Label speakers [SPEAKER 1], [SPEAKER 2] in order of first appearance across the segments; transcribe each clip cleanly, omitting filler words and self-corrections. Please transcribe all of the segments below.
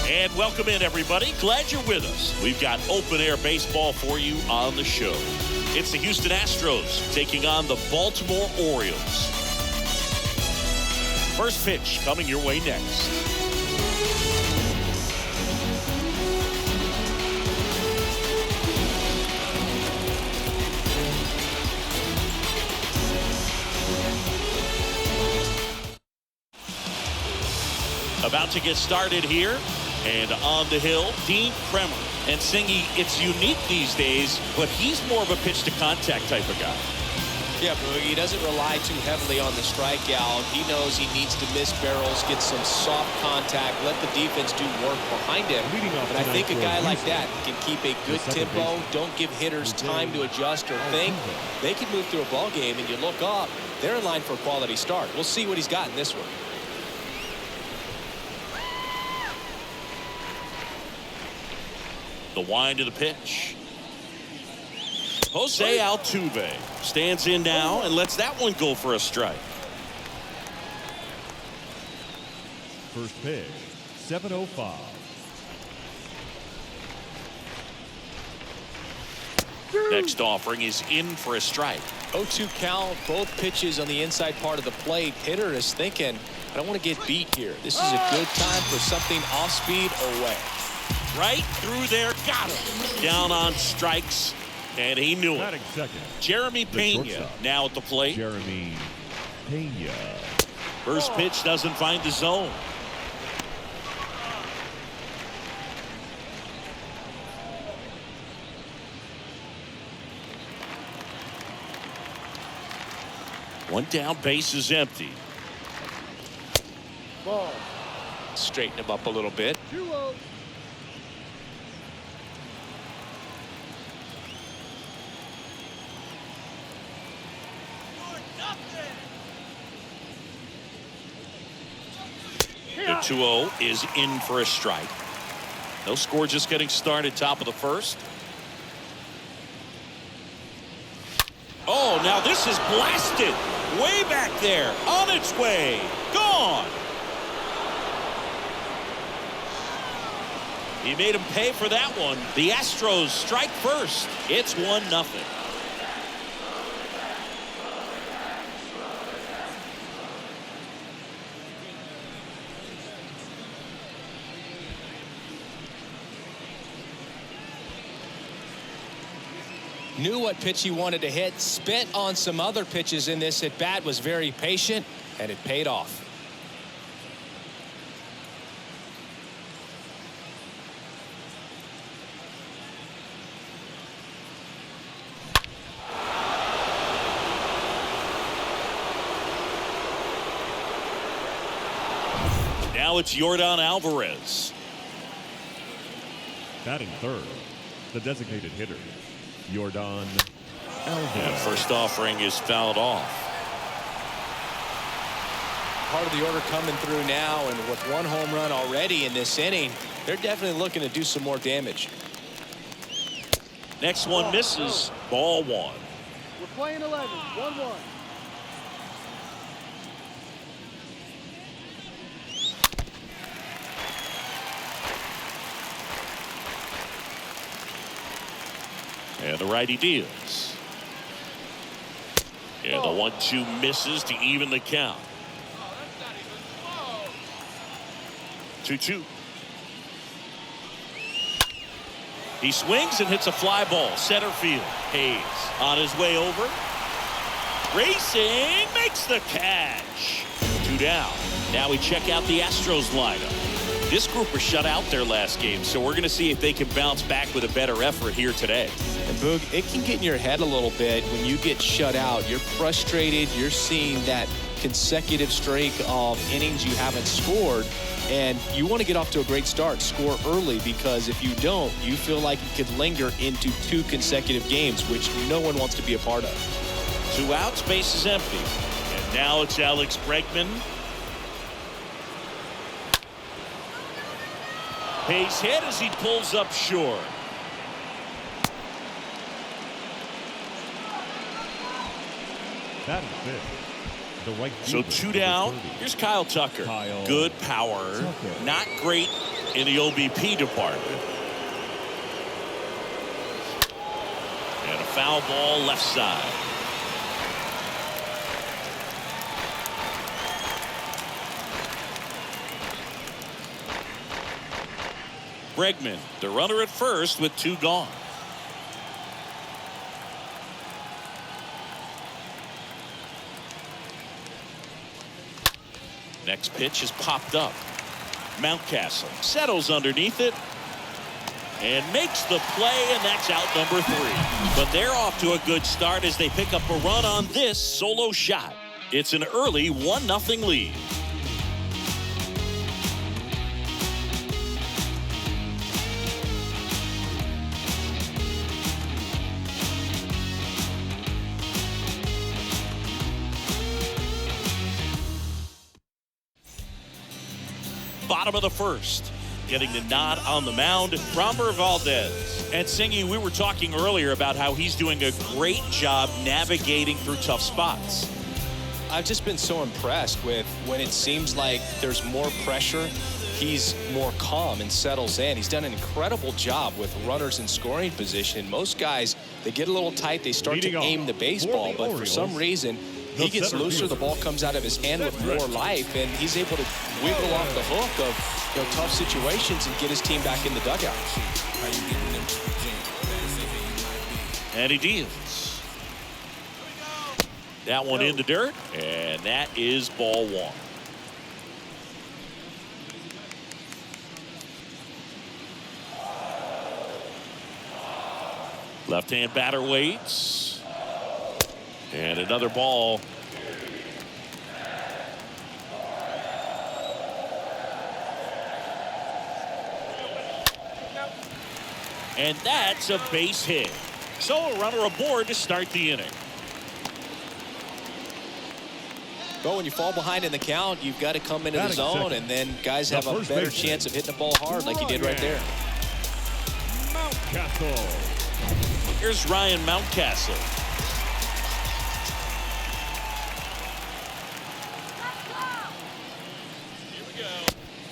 [SPEAKER 1] And welcome in, everybody. Glad you're with us. We've got open-air baseball for you on the show. It's the Houston Astros taking on the Baltimore Orioles. First pitch coming your way next. About to get started here. And on the hill, Dean Kremer. And Singy, it's unique these days, but he's more of a pitch-to-contact type of guy.
[SPEAKER 2] Yeah, Boog, he doesn't rely too heavily on the strikeout. He knows he needs to miss barrels, get some soft contact, let the defense do work behind him. And I think a guy like that can keep a good tempo, don't give hitters time to adjust or think. They can move through a ball game, and you look up, they're in line for a quality start. We'll see what he's got in this one.
[SPEAKER 1] The wind of the pitch. Jose Altuve stands in now and lets that one go for a strike.
[SPEAKER 3] First pitch, 7:05.
[SPEAKER 1] Next offering is in for a strike.
[SPEAKER 2] 0-2 count, both pitches on the inside part of the plate. Hitter is thinking, I don't want to get beat here. This is a good time for something off speed or away.
[SPEAKER 1] Right through there, got him. Down on strikes, and he knew it. Jeremy Pena now at the plate.
[SPEAKER 3] Jeremy Pena.
[SPEAKER 1] First pitch doesn't find the zone. One down, base is empty.
[SPEAKER 2] Ball. Straighten him up a little bit.
[SPEAKER 4] 2-0.
[SPEAKER 1] The 2-0 is in for a strike. No score, just getting started, top of the first. Oh, now this is blasted. Way back there. On its way. Gone. He made him pay for that one. The Astros strike first. It's 1-0.
[SPEAKER 2] Knew what pitch he wanted to hit, spent on some other pitches in this at bat, was very patient, and it paid off.
[SPEAKER 1] Now it's Yordan Alvarez.
[SPEAKER 3] Batting third, the designated hitter, Yordan Alvarez.
[SPEAKER 1] And first offering is fouled off.
[SPEAKER 2] Part of the order coming through now, and with one home run already in this inning, they're definitely looking to do some more damage.
[SPEAKER 1] Next one misses. Ball one.
[SPEAKER 4] We're playing 11. 1-1.
[SPEAKER 1] And the righty deals. And the 1-2 misses to even the count. 2-2. He swings and hits a fly ball. Center field. Hayes on his way over. Racing. Makes the catch. 2 down. Now we check out the Astros lineup. This group was shut out their last game, so we're going to see if they can bounce back with a better effort here today.
[SPEAKER 2] And Boog, it can get in your head a little bit when you get shut out. You're frustrated. You're seeing that consecutive streak of innings you haven't scored, and you want to get off to a great start, score early, because if you don't, you feel like it could linger into 2 consecutive games, which no one wants to be a part of.
[SPEAKER 1] 2 outs, base is empty. And now it's Alex Bregman. Base hit as he pulls up short.
[SPEAKER 3] Batting fifth, the right
[SPEAKER 1] So
[SPEAKER 3] fielder,
[SPEAKER 1] 2
[SPEAKER 3] number
[SPEAKER 1] down.
[SPEAKER 3] 30.
[SPEAKER 1] Here's Kyle Tucker. Good power. Not great in the OBP department. And a foul ball left side. Bregman, the runner at first with 2 gone. Next pitch is popped up. Mountcastle settles underneath it and makes the play, and that's out number 3. But they're off to a good start as they pick up a run on this solo shot. It's an early 1-0 lead. Bottom of the first, getting the nod on the mound, Framber, Valdez. And Singy, we were talking earlier about how he's doing a great job navigating through tough spots.
[SPEAKER 2] I've just been so impressed with when it seems like there's more pressure, he's more calm and settles in. He's done an incredible job with runners in scoring position. Most guys, they get a little tight, they start to aim the baseball, but for some reason, he gets looser, the ball comes out of his hand with more life, and he's able to wiggle off the hook of tough situations and get his team back in the dugout.
[SPEAKER 1] And he deals. That one in the dirt, and that is ball 1. Left-hand batter waits. And another ball. And that's a base hit. So a runner aboard to start the inning.
[SPEAKER 2] But when you fall behind in the count, you've got to come into the zone, and then guys have a better chance of hitting the ball hard like he did right there.
[SPEAKER 3] Mountcastle.
[SPEAKER 1] Here's Ryan Mountcastle.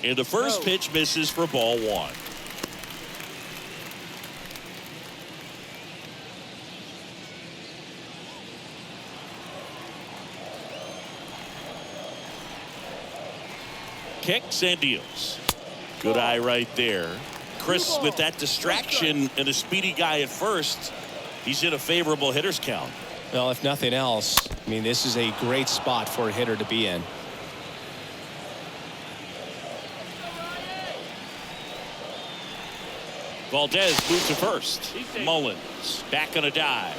[SPEAKER 1] And the first pitch misses for ball 1. Kicks and deals. Good eye right there. Chris, with that distraction and a speedy guy at first, he's in a favorable hitter's count.
[SPEAKER 2] Well, if nothing else, I mean, this is a great spot for a hitter to be in.
[SPEAKER 1] Valdez moves to first. Mullins back on a dive.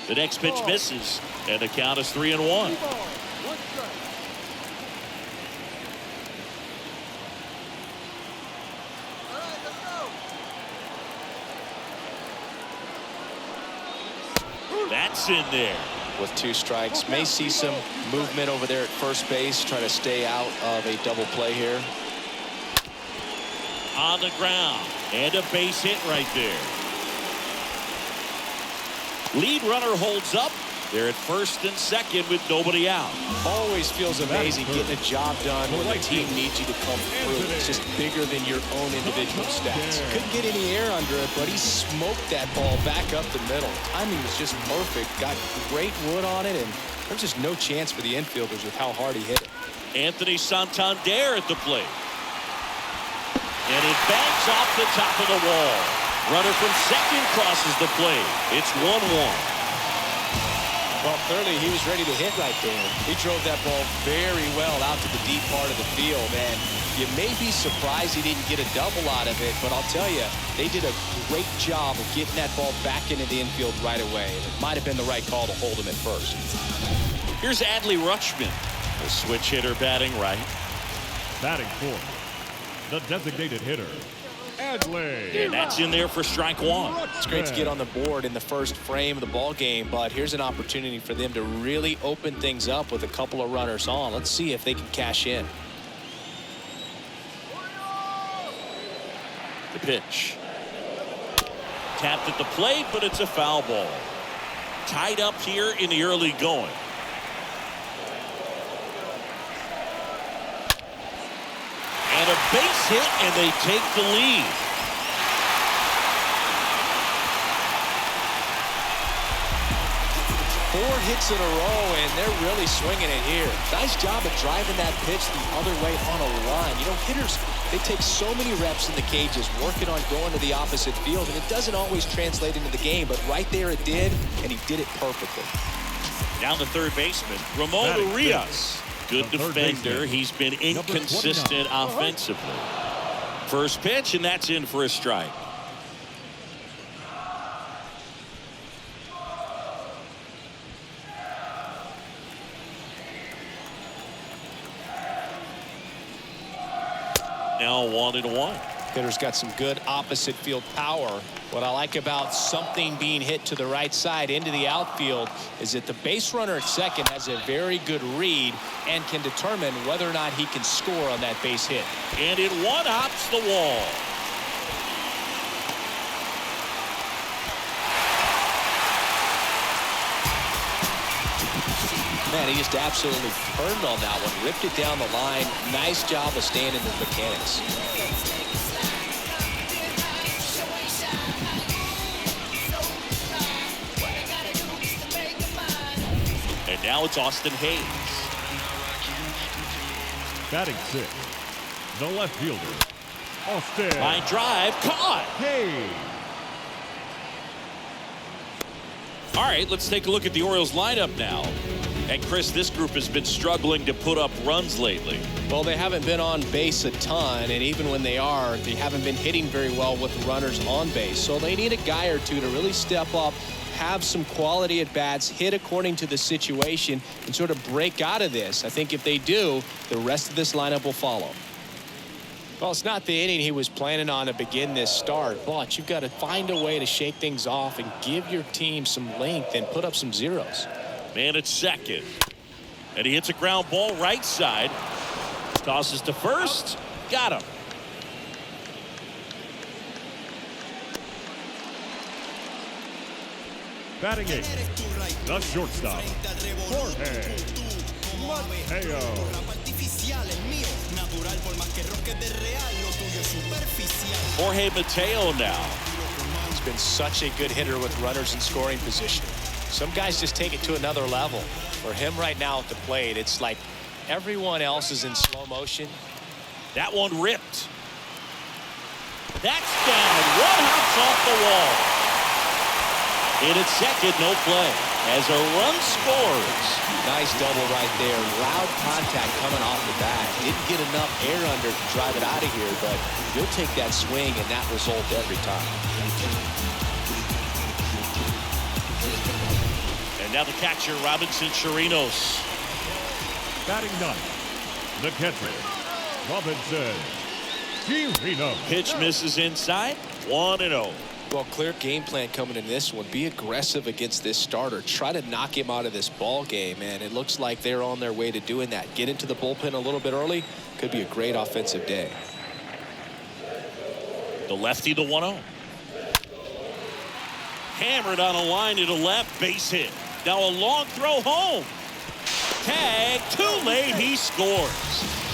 [SPEAKER 1] The next pitch misses, and the count is 3-1. That's in there.
[SPEAKER 2] With 2 strikes, may see some movement over there at first base, trying to stay out of a double play here.
[SPEAKER 1] On the ground, and a base hit right there. Lead runner holds up. They're at first and second with nobody out.
[SPEAKER 2] Always feels amazing getting a job done when the team needs you to come through. It's just bigger than your own individual stats. Couldn't get any air under it, but he smoked that ball back up the middle. Timing was just perfect. Got great wood on it, and there's just no chance for the infielders with how hard he hit it.
[SPEAKER 1] Anthony Santander at the plate. And it bangs off the top of the wall. Runner from second crosses the plate. It's 1-1.
[SPEAKER 2] Well, clearly he was ready to hit right there. He drove that ball very well out to the deep part of the field, and you may be surprised he didn't get a double out of it, but I'll tell you, they did a great job of getting that ball back into the infield right away. It might have been the right call to hold him at first.
[SPEAKER 1] Here's Adley Rutschman, the switch hitter batting right.
[SPEAKER 3] Batting fourth, the designated hitter, Adley.
[SPEAKER 1] And that's in there for strike 1.
[SPEAKER 2] It's great to get on the board in the first frame of the ball game, but here's an opportunity for them to really open things up with a couple of runners on. Let's see if they can cash in.
[SPEAKER 1] The pitch. Tapped at the plate, but it's a foul ball. Tied up here in the early going. And a base hit, and they take the lead.
[SPEAKER 2] Four hits in a row, and they're really swinging it here. Nice job of driving that pitch the other way on a line. You know, hitters, they take so many reps in the cages, working on going to the opposite field, and it doesn't always translate into the game, but right there it did, and he did it perfectly.
[SPEAKER 1] Down the third baseman, Ramon Urias. Good defender. He's been inconsistent offensively. First pitch, and that's in for a strike. Now 1-1.
[SPEAKER 2] Hitter's got some good opposite field power. What I like about something being hit to the right side into the outfield is that the base runner at second has a very good read and can determine whether or not he can score on that base hit.
[SPEAKER 1] And it one-hops the wall.
[SPEAKER 2] Man, he just absolutely turned on that one, ripped it down the line. Nice job of staying in his mechanics.
[SPEAKER 1] And now it's Austin Hayes.
[SPEAKER 3] Batting 6, the left fielder, Austin.
[SPEAKER 1] Line drive, caught.
[SPEAKER 3] Hayes.
[SPEAKER 1] All right, let's take a look at the Orioles lineup now. And Chris, this group has been struggling to put up runs lately.
[SPEAKER 2] Well, they haven't been on base a ton, and even when they are, they haven't been hitting very well with runners on base. So they need a guy or two to really step up, have some quality at bats, hit according to the situation, and sort of break out of this. I think if they do, the rest of this lineup will follow. Well, it's not the inning he was planning on to begin this start, but you've got to find a way to shake things off and give your team some length and put up some zeros.
[SPEAKER 1] Man at second. And he hits a ground ball right side. Tosses to first. Got him.
[SPEAKER 3] Batting 8, the shortstop, Jorge Mateo.
[SPEAKER 1] Jorge Mateo now.
[SPEAKER 2] He's been such a good hitter with runners in scoring position. Some guys just take it to another level. For him right now at the plate, it's like everyone else is in slow motion.
[SPEAKER 1] That one ripped. That's down. One hops off the wall. In at second, no play. As a run scores.
[SPEAKER 2] Nice double right there. Loud contact coming off the bat. Didn't get enough air under to drive it out of here, but you'll take that swing and that result every time.
[SPEAKER 1] And now the catcher, Robinson Chirinos.
[SPEAKER 3] Batting 9, the catcher, Robinson Chirinos.
[SPEAKER 1] Pitch misses inside. 1-0.
[SPEAKER 2] Well, clear game plan coming in this one. Be aggressive against this starter. Try to knock him out of this ball game, and it looks like they're on their way to doing that. Get into the bullpen a little bit early. Could be a great offensive day.
[SPEAKER 1] The lefty, the 1-0. Hammered on a line to the left, base hit. Now a long throw home. Tag, too late, he scores.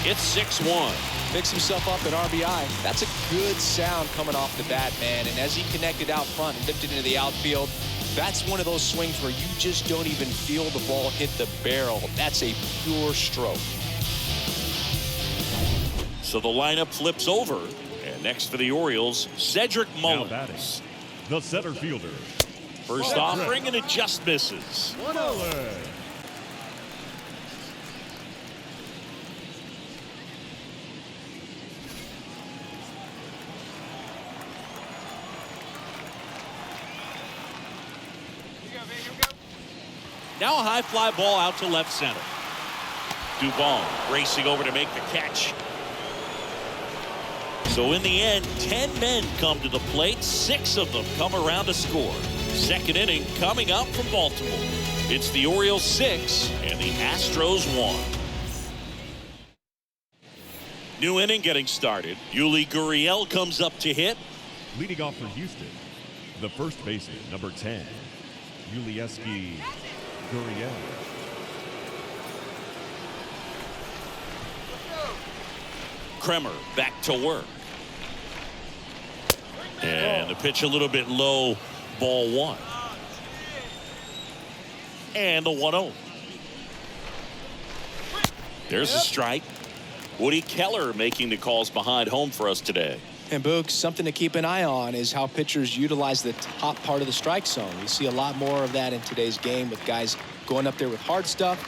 [SPEAKER 1] It's 6-1.
[SPEAKER 2] Picks himself up at RBI. That's a good sound coming off the bat, man. And as he connected out front and lifted into the outfield, that's one of those swings where you just don't even feel the ball hit the barrel. That's a pure stroke.
[SPEAKER 1] So the lineup flips over. And next for the Orioles, Cedric
[SPEAKER 3] Now
[SPEAKER 1] Mullins.
[SPEAKER 3] batting, the center fielder,
[SPEAKER 1] First offering, and it just misses.
[SPEAKER 3] Mullins.
[SPEAKER 1] Now a high fly ball out to left center. Duvall racing over to make the catch. So in the end, 10 men come to the plate. 6 of them come around to score. Second inning coming up from Baltimore. It's the Orioles 6 and the Astros 1. New inning getting started. Yuli Gurriel comes up to hit.
[SPEAKER 3] Leading off for Houston, The first baseman, number 10, Ulieski Gurriel.
[SPEAKER 1] Kremer back to work. And the pitch a little bit low, ball 1. And the 1-0. There's a strike. Woody Keller making the calls behind home for us today.
[SPEAKER 2] And Boog, something to keep an eye on is how pitchers utilize the top part of the strike zone. We see a lot more of that in today's game with guys going up there with hard stuff.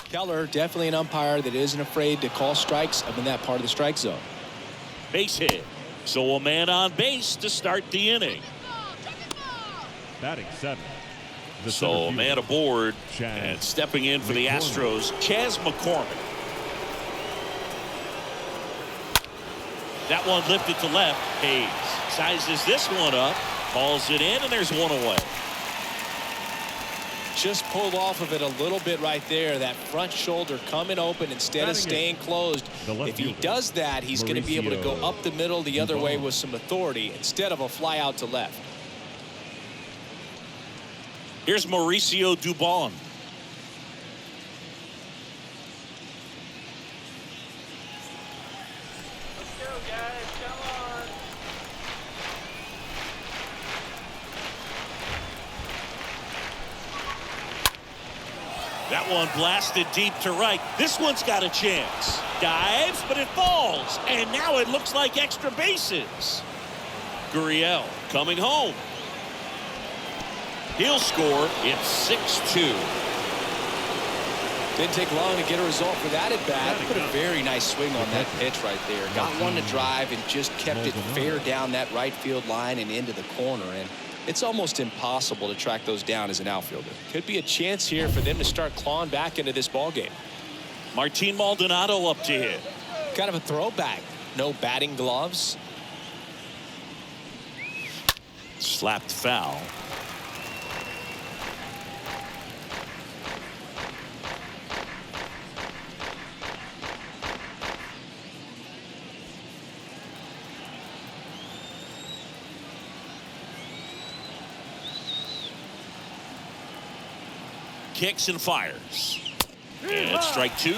[SPEAKER 2] Keller, definitely an umpire that isn't afraid to call strikes up in that part of the strike zone.
[SPEAKER 1] Base hit. So a man on base to start the inning.
[SPEAKER 3] Batting 7.
[SPEAKER 1] So a man aboard and stepping in for the Astros, Chas McCormick. That one lifted to left. Hayes sizes this one up, calls it in, and there's one away.
[SPEAKER 2] Just pulled off of it a little bit right there. That front shoulder coming open instead of staying closed. If he does that, he's going to be able to go up the middle the other way with some authority instead of a fly out to left.
[SPEAKER 1] Here's Mauricio Dubon. That one blasted deep to right. This one's got a chance. Dives, but it falls. And now it looks like extra bases. Gurriel coming home. He'll score. It's 6-2.
[SPEAKER 2] Didn't take long to get a result for that at bat. Put a very nice swing on that pitch right there. Got one to drive and just kept it fair down that right field line and into the corner. And it's almost impossible to track those down as an outfielder. Could be a chance here for them to start clawing back into this ball game.
[SPEAKER 1] Martin Maldonado up to hit.
[SPEAKER 2] Kind of a throwback. No batting gloves.
[SPEAKER 1] Slapped foul. Kicks and fires. And strike 2.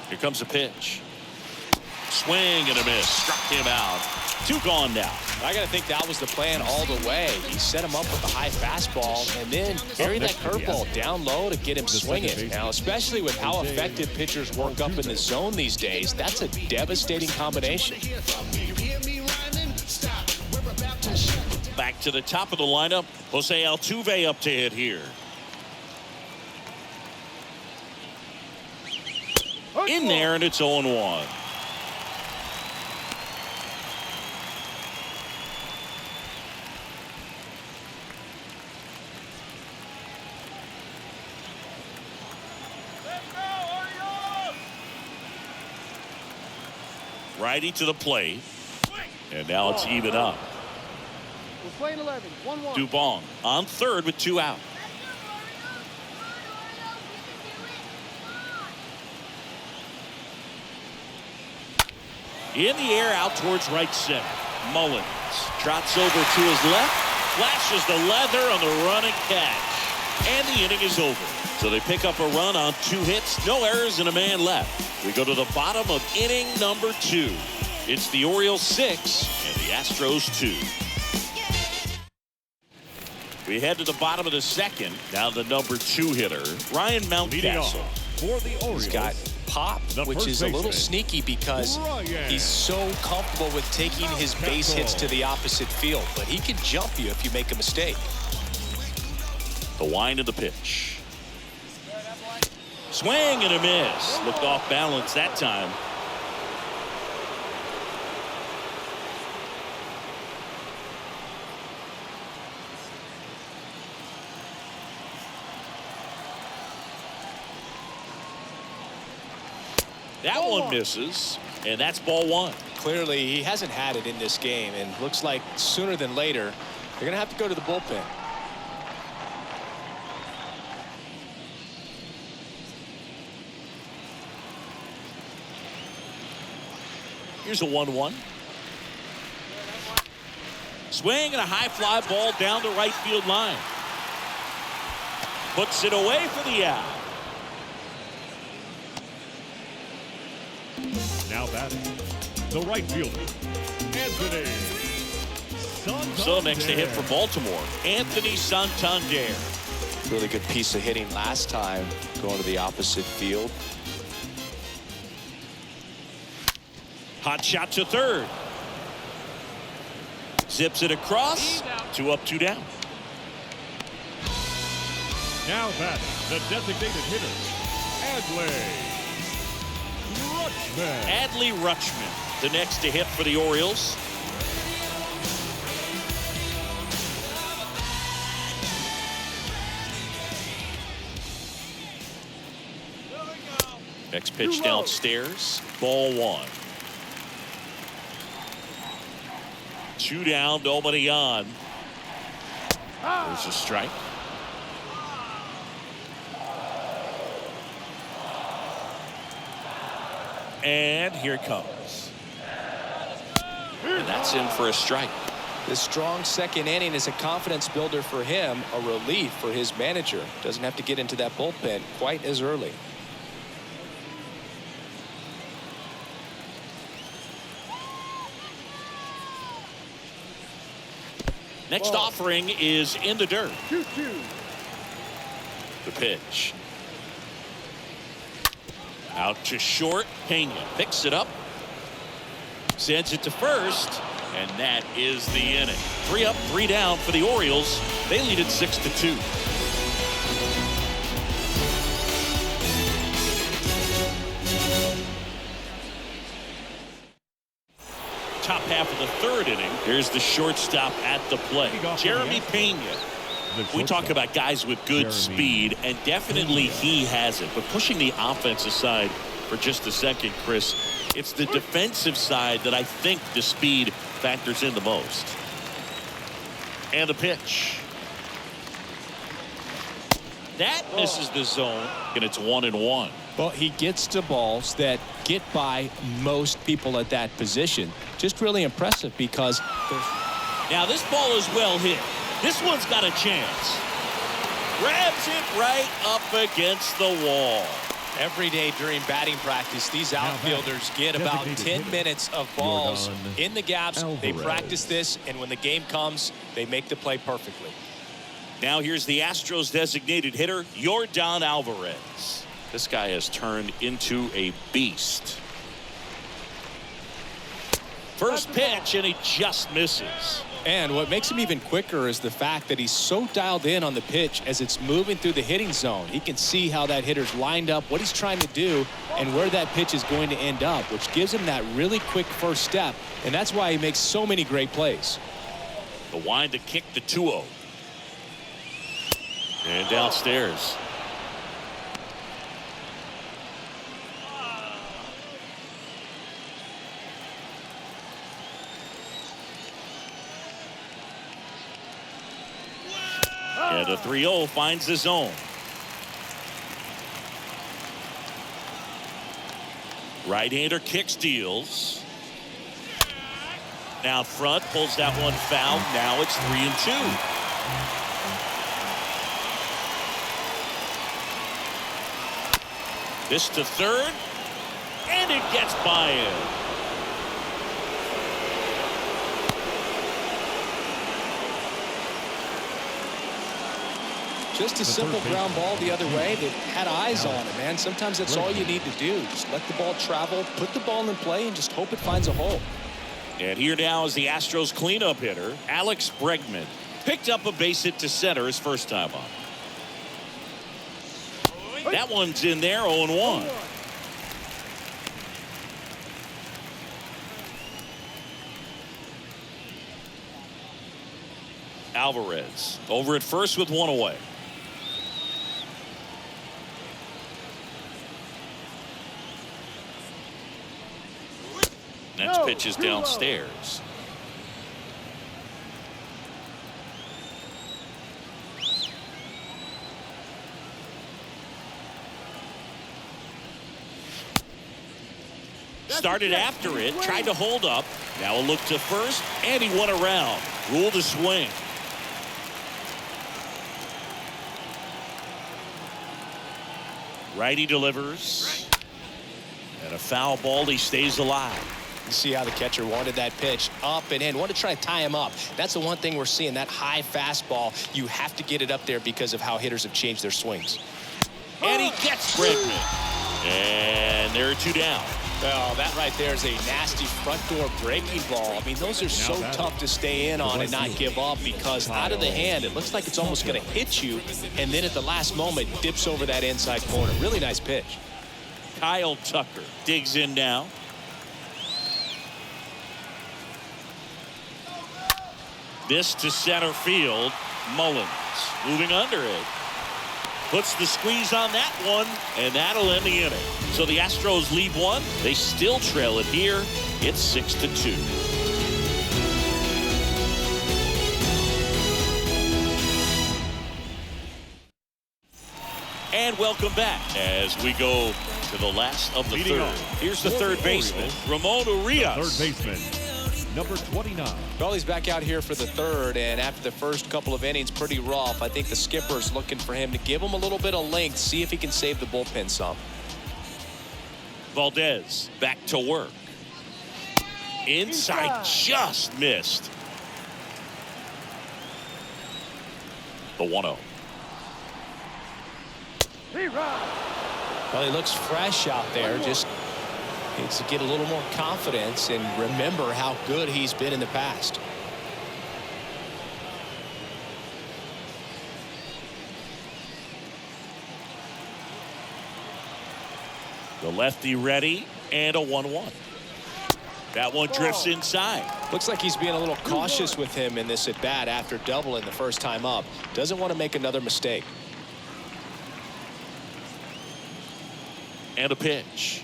[SPEAKER 1] Here comes a pitch. Swing and a miss. Struck him out. 2 gone now.
[SPEAKER 2] I got to think that was the plan all the way. He set him up with a high fastball and then buried that curveball down low to get him swinging. Now, especially with how effective pitchers work up in the zone these days, that's a devastating combination.
[SPEAKER 1] Back to the top of the lineup. Jose Altuve up to hit here. In there, and it's 0-1. Righty to the plate. And now it's even up.
[SPEAKER 4] We're playing 11. 1-1.
[SPEAKER 1] Dubon on third with 2 out. In the air out towards right center. Mullins trots over to his left. Flashes the leather on the running catch. And the inning is over. So they pick up a run on 2 hits. No errors and a man left. We go to the bottom of inning number 2. It's the Orioles 6 and the Astros 2. We head to the bottom of the second. Now the number 2 hitter, Ryan Mountcastle.
[SPEAKER 3] For the Orioles,
[SPEAKER 2] He's got pop, which is a little sneaky because he's so comfortable with taking his base hits to the opposite field. But he can jump you if you make a mistake.
[SPEAKER 1] The wind of the pitch. Swing and a miss. Looked off balance that time. That one misses, and that's ball one.
[SPEAKER 2] Clearly, he hasn't had it in this game, and looks like sooner than later, they're going to have to go to the bullpen.
[SPEAKER 1] Here's a 1-1. Swing and a high fly ball down the right field line. Puts it away for the out.
[SPEAKER 3] Now batting, the right fielder, Anthony Santander.
[SPEAKER 1] So next to hit for Baltimore, Anthony Santander.
[SPEAKER 2] Really good piece of hitting last time, going to the opposite field.
[SPEAKER 1] Hot shot to third. Zips it across. 2 up, 2 down.
[SPEAKER 3] Now batting, the designated hitter,
[SPEAKER 1] Adley Rutschman, the next to hit for the Orioles. Next pitch downstairs. Ball one. 2 down, nobody on. There's a strike. And here it comes. And that's in for a strike.
[SPEAKER 2] This strong second inning is a confidence builder for him, a relief for his manager. Doesn't have to get into that bullpen quite as early.
[SPEAKER 1] Next offering is in the dirt.
[SPEAKER 4] 2-2.
[SPEAKER 1] The pitch. Out to short. Pena picks it up. Sends it to first. And that is the inning. 3 up, 3 down for the Orioles. They lead it 6-2. Top half of the third inning. Here's the shortstop at the plate, Jeremy Pena. We talk about guys with good speed, and definitely he has it. But pushing the offense aside for just a second, Chris, it's the defensive side that I think the speed factors in the most. And the pitch. That misses the zone, and it's 1-1.
[SPEAKER 2] Well, he gets to balls that get by most people at that position. Just really impressive because
[SPEAKER 1] now this ball is well hit. This one's got a chance. Grabs it right up against the wall.
[SPEAKER 2] every day during batting practice, these outfielders get about 10 minutes of balls in the gaps. They practice this, and when the game comes, they make the play perfectly.
[SPEAKER 1] Now here's the Astros designated hitter, Yordan Alvarez. This guy has turned into a beast. First pitch, and he just misses.
[SPEAKER 2] And what makes him even quicker is the fact that he's so dialed in on the pitch as it's moving through the hitting zone. He can see how that hitter's lined up, what he's trying to do, and where that pitch is going to end up, which gives him that really quick first step. And that's why he makes so many great plays.
[SPEAKER 1] The wind to kick the 2-0. And downstairs. And a 3-0 finds the zone. Right-hander kick steals. Now front, pulls that one foul. Now it's 3-2. This to third, and it gets by him.
[SPEAKER 2] Just a simple ground ball the other way that had eyes on it, man. Sometimes that's all you need to do. Just let the ball travel, put the ball in play, and just hope it finds a hole.
[SPEAKER 1] And here now is the Astros cleanup hitter, Alex Bregman. Picked up a base hit to center his first time up. That one's in there, 0-1. Alvarez over at first with one away. Next pitch is downstairs. Started after it, tried to hold up. Now a look to first, and he won around. Ruled a swing. Righty delivers. And a foul ball. He stays alive.
[SPEAKER 2] You see how the catcher wanted that pitch up and in. Wanted to try to tie him up. That's the one thing we're seeing. That high fastball. You have to get it up there because of how hitters have changed their swings.
[SPEAKER 1] And he gets Bregman. And there are two down.
[SPEAKER 2] Well, that right there is a nasty front door breaking ball. I mean, those are so tough to stay in on and not give up because out of the hand, it looks like it's almost going to hit you. And then at the last moment, dips over that inside corner. Really nice pitch.
[SPEAKER 1] Kyle Tucker digs in now. This to center field. Mullins moving under it. Puts the squeeze on that one, and that'll end the inning. So the Astros lead one. They still trail it here. It's 6-2. And welcome back as we go to the last of the third. Here's the third baseman, Ramon Urias.
[SPEAKER 3] Third baseman, number 29.
[SPEAKER 2] Well, he's back out here for the third, and after the first couple of innings, pretty rough. I think the skipper's looking for him to give him a little bit of length, see if he can save the bullpen some.
[SPEAKER 1] Valdez back to work. Inside, just missed. The 1-0.
[SPEAKER 2] Well, he looks fresh out there. Just needs to get a little more confidence and remember how good he's been in the past.
[SPEAKER 1] The lefty ready, and a 1-1. That one drifts inside.
[SPEAKER 2] Looks like he's being a little cautious with him in this at bat after doubling the first time up. Doesn't want to make another mistake.
[SPEAKER 1] And a pitch.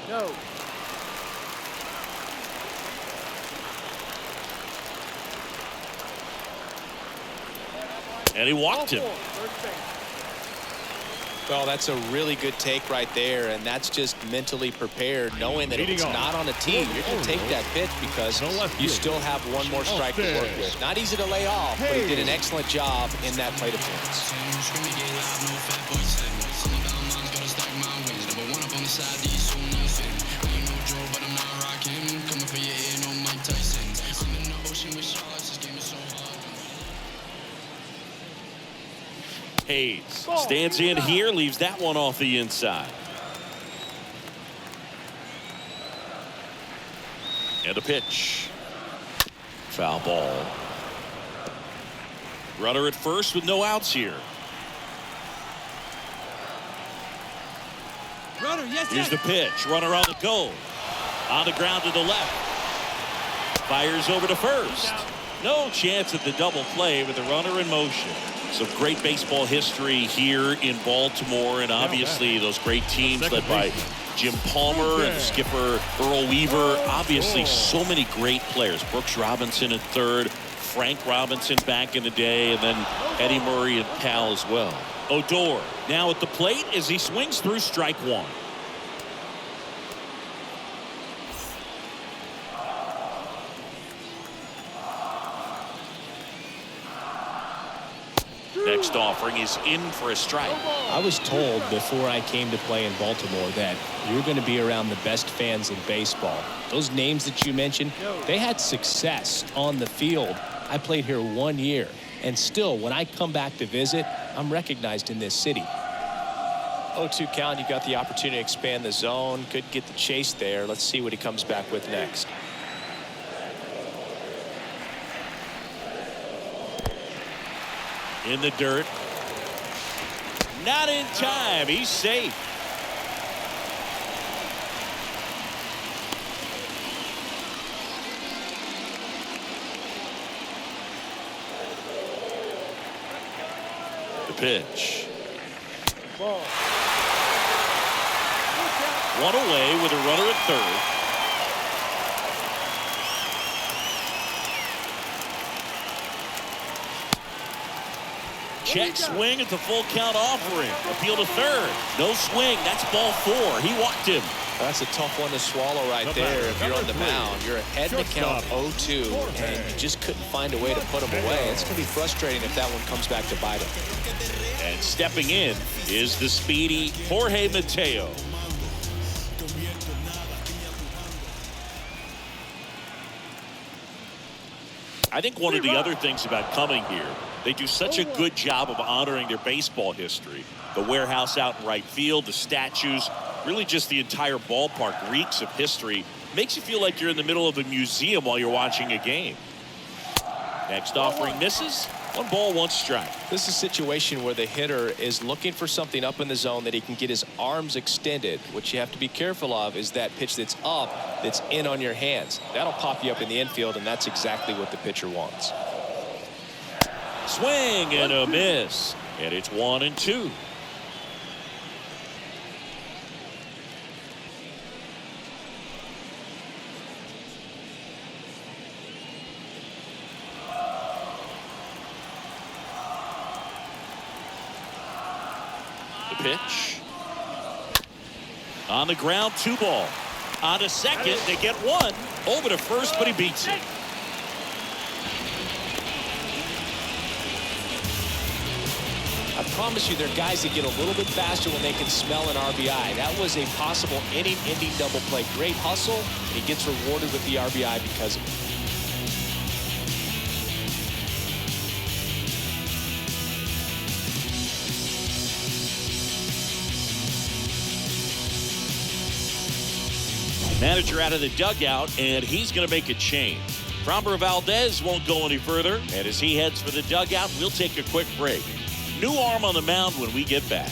[SPEAKER 4] No.
[SPEAKER 1] And he walked him.
[SPEAKER 2] Well, that's a really good take right there, and that's just mentally prepared, knowing that if it's not on a team, you're going to take that pitch because you still have one more strike to work with. Not easy to lay off, but he did an excellent job in that plate appearance.
[SPEAKER 1] Hayes stands in here, leaves that one off the inside. And a pitch. Foul ball. Runner at first with no outs here. Here's the pitch. Runner on the go. On the ground to the left. Fires over to first. No chance at the double play with the runner in motion. Some great baseball history here in Baltimore, and obviously those great teams led by Jim Palmer and skipper Earl Weaver. Obviously so many great players. Brooks Robinson at third, Frank Robinson back in the day, and then Eddie Murray and Cal as well. Odor now at the plate as he swings through strike one. Next offering is in for a strike.
[SPEAKER 2] I was told before I came to play in Baltimore that you're going to be around the best fans in baseball. Those names that you mentioned, they had success on the field. I played here 1 year, and still, when I come back to visit, I'm recognized in this city. 0-2 count. You got the opportunity to expand the zone. Could get the chase there. Let's see what he comes back with next.
[SPEAKER 1] In the dirt. Not in time. He's safe. The pitch. One away with a runner at third. Check swing at the full count offering. Appeal to third. No swing. That's ball 4. He walked him.
[SPEAKER 2] That's a tough one to swallow right there if you're on the mound. You're ahead in the count 0-2, and you just couldn't find a way to put him away. It's going to be frustrating if that one comes back to bite him.
[SPEAKER 1] And stepping in is the speedy Jorge Mateo. I think one of the other things about coming here, they do such a good job of honoring their baseball history. The warehouse out in right field, the statues, really just the entire ballpark reeks of history. Makes you feel like you're in the middle of a museum while you're watching a game. Next offering misses. 1 ball, 1 strike.
[SPEAKER 2] This is a situation where the hitter is looking for something up in the zone that he can get his arms extended. What you have to be careful of is that pitch that's up, that's in on your hands. That'll pop you up in the infield, and that's exactly what the pitcher wants.
[SPEAKER 1] Swing and a miss. And it's 1-2. Pitch on the ground, 2 ball. On to second, they get 1 over to first, but he beats it.
[SPEAKER 2] I promise you, there are guys that get a little bit faster when they can smell an RBI. That was a possible inning-ending double play. Great hustle, and he gets rewarded with the RBI because of it.
[SPEAKER 1] Manager out of the dugout, and he's going to make a change. Framber Valdez won't go any further, and as he heads for the dugout, we'll take a quick break. New arm on the mound when we get back.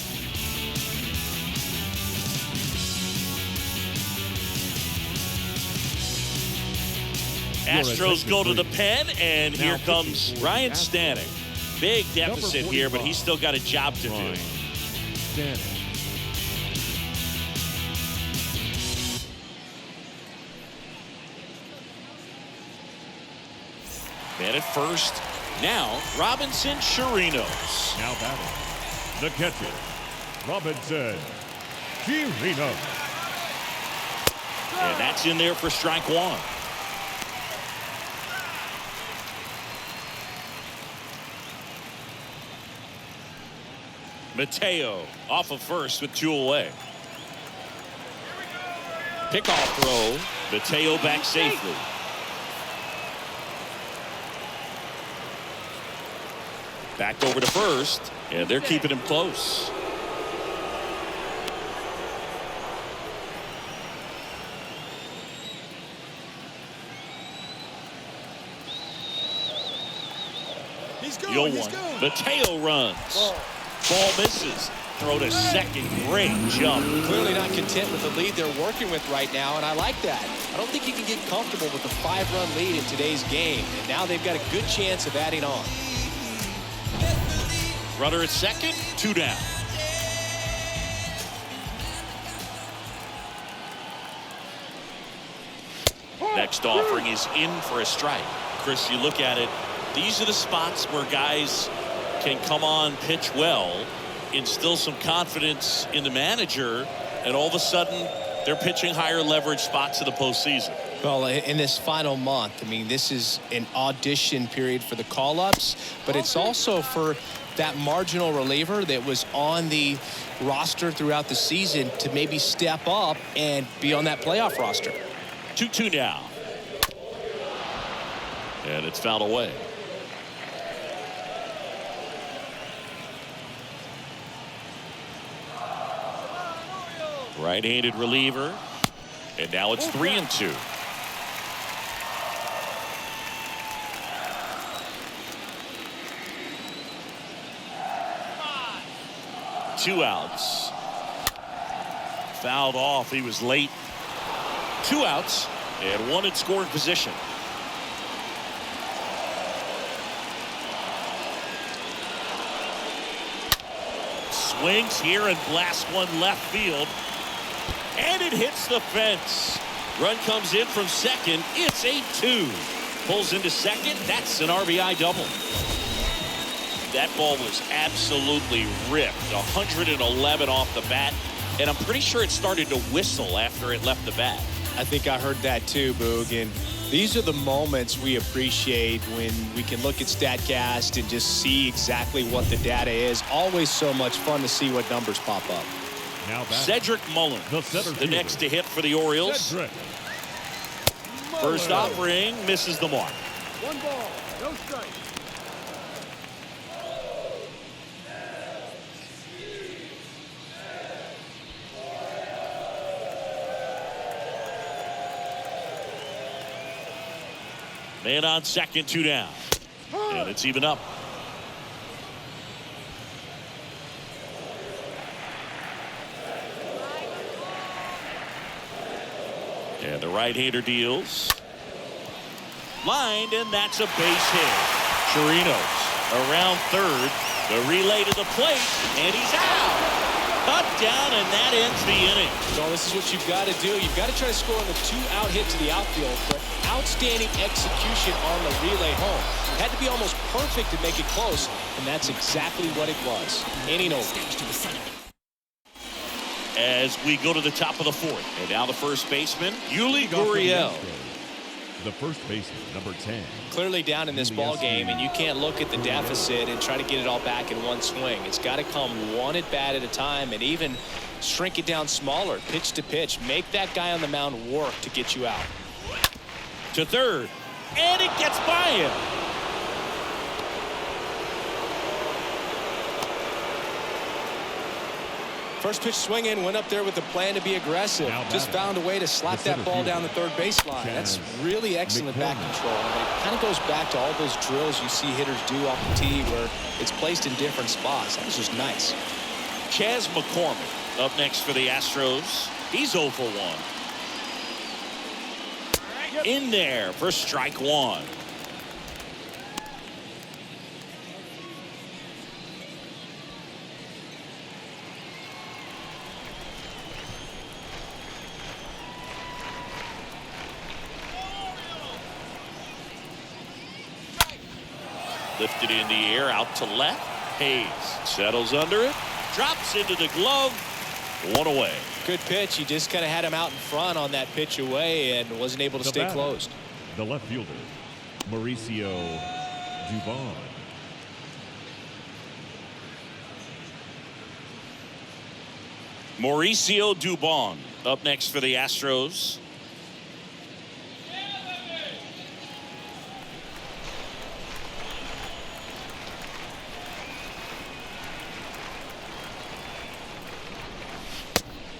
[SPEAKER 1] Astros go to the pen, and here comes Ryan Stanek. Big deficit here, but he's still got a job to do. Man at first. Now Robinson Chirinos.
[SPEAKER 3] Now batting. The catcher, Robinson Chirinos.
[SPEAKER 1] And that's in there for strike 1. Mateo off of first with 2 away. Pickoff throw. Mateo back safely. Back over to first, and they're keeping him close.
[SPEAKER 4] He's going.
[SPEAKER 1] 0-1. Mateo runs. Ball misses. Throw to second. Great jump.
[SPEAKER 2] Clearly not content with the lead they're working with right now, and I like that. I don't think you can get comfortable with a 5-run lead in today's game, and now they've got a good chance of adding on.
[SPEAKER 1] Runner at second, 2 down. Next offering is in for a strike. Chris, you look at it, these are the spots where guys can come on, pitch well, instill some confidence in the manager, and all of a sudden they're pitching higher leverage spots in the postseason.
[SPEAKER 2] Well, in this final month, I mean, this is an audition period for the call-ups, but it's also for that marginal reliever that was on the roster throughout the season to maybe step up and be on that playoff roster.
[SPEAKER 1] 2-2 now. And it's fouled away. Right-handed reliever. And now it's 3-2. Two outs. Fouled off. He was late. 2 outs and 1 in scoring position. Swings here and blasts one left field. And it hits the fence. Run comes in from second. It's 8-2. Pulls into second. That's an RBI double. That ball was absolutely ripped. 111 off the bat. And I'm pretty sure it started to whistle after it left the bat.
[SPEAKER 2] I think I heard that too, Boog. And these are the moments we appreciate when we can look at StatCast and just see exactly what the data is. Always so much fun to see what numbers pop up.
[SPEAKER 3] Now back.
[SPEAKER 1] Cedric Mullins, the next to hit for the Orioles.
[SPEAKER 3] Cedric.
[SPEAKER 1] First offering misses the mark.
[SPEAKER 4] 1 ball, no strike.
[SPEAKER 1] Man on second, 2 down. And it's even up. And the right-hander deals. Lined, and that's a base hit. Chirinos around third. The relay to the plate, and he's out. Cut down, and that ends the inning.
[SPEAKER 2] So this is what you've got to do. You've got to try to score on the 2-out hit to the outfield, but outstanding execution on the relay home. It had to be almost perfect to make it close, and that's exactly what it was. Inning over.
[SPEAKER 1] As we go to the top of the 4th, and now the first baseman, Yuli Gurriel.
[SPEAKER 3] The first baseman, number 10.
[SPEAKER 2] Clearly down in this ball game, and you can't look at the deficit and try to get it all back in one swing. It's got to come one at bat at a time, and even shrink it down smaller, pitch to pitch. Make that guy on the mound work to get you out.
[SPEAKER 1] To third, and it gets by him.
[SPEAKER 2] First pitch swinging, went up there with a plan to be aggressive. Just found a way to slap that ball down the third baseline. That's really excellent back control. And it kind of goes back to all those drills you see hitters do off the tee where it's placed in different spots. That was just nice.
[SPEAKER 1] Chas McCormick up next for the Astros. He's 0 for 1. In there for strike 1. Lifted in the air, out to left. Hayes settles under it, drops into the glove. 1 away.
[SPEAKER 2] Good pitch. He just kind of had him out in front on that pitch away and wasn't able to stay closed.
[SPEAKER 3] The left fielder, Mauricio Dubon.
[SPEAKER 1] Mauricio Dubon up next for the Astros.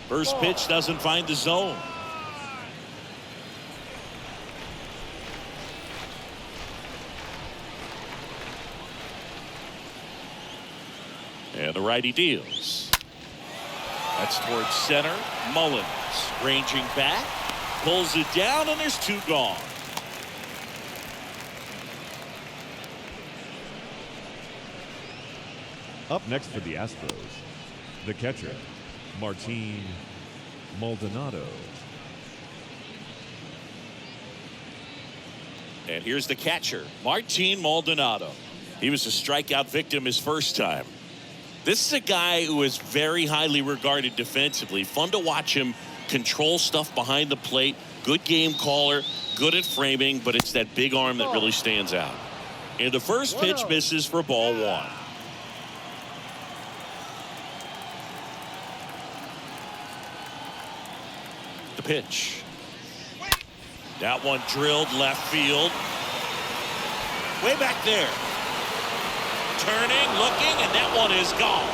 [SPEAKER 1] First pitch doesn't find the zone. And the righty deals. That's towards center. Mullins ranging back, pulls it down, and there's 2 gone.
[SPEAKER 3] Up next for the Astros, the catcher, Martin Maldonado.
[SPEAKER 1] And here's the catcher, Martin Maldonado. He was a strikeout victim his first time. This is a guy who is very highly regarded defensively. Fun to watch him control stuff behind the plate. Good game caller, good at framing, but it's that big arm that really stands out. And the first pitch misses for ball 1. The pitch. That one drilled left field. Way back there. Turning, looking, and that one is gone.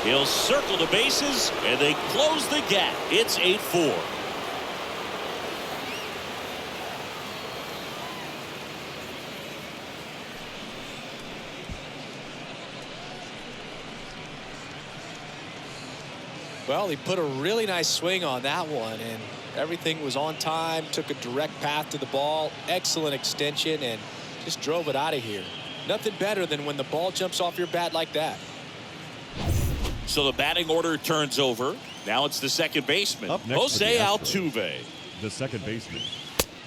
[SPEAKER 1] He'll circle the bases, and they close the gap. It's 8-4.
[SPEAKER 2] Well, he put a really nice swing on that one, and everything was on time, took a direct path to the ball, excellent extension, and just drove it out of here. Nothing better than when the ball jumps off your bat like that.
[SPEAKER 1] So the batting order turns over. Now it's the second baseman,
[SPEAKER 3] Up next for the
[SPEAKER 1] Jose
[SPEAKER 3] Astros,
[SPEAKER 1] Altuve.
[SPEAKER 3] The second baseman,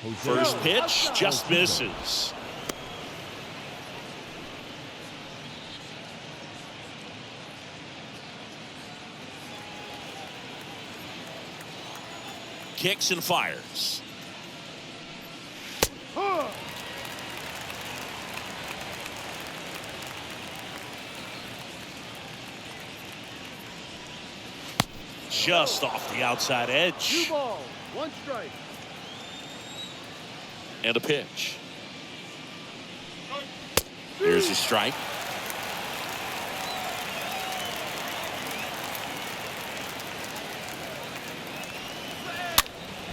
[SPEAKER 3] Jose
[SPEAKER 1] First pitch just
[SPEAKER 3] Altuve.
[SPEAKER 1] misses. Kicks and fires. Just off the outside
[SPEAKER 4] Two
[SPEAKER 1] edge.
[SPEAKER 4] balls, one strike.
[SPEAKER 1] And a pitch. Here's a strike.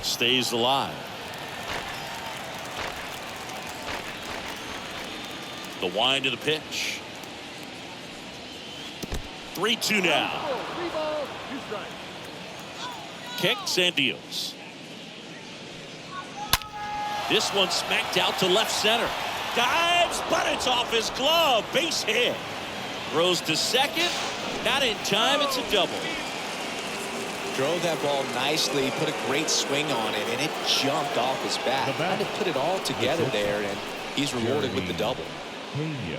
[SPEAKER 1] Stays alive. The wind of the pitch. 3-2 now.
[SPEAKER 4] 3 balls, 2 strikes.
[SPEAKER 1] Kicks and deals. This one smacked out to left center. Dives, but it's off his glove. Base hit. Throws to second. Not in time. It's a double.
[SPEAKER 2] Drove that ball nicely, put a great swing on it, and it jumped off his bat. Kind of put it all together there, and he's rewarded with the double.
[SPEAKER 3] Pena.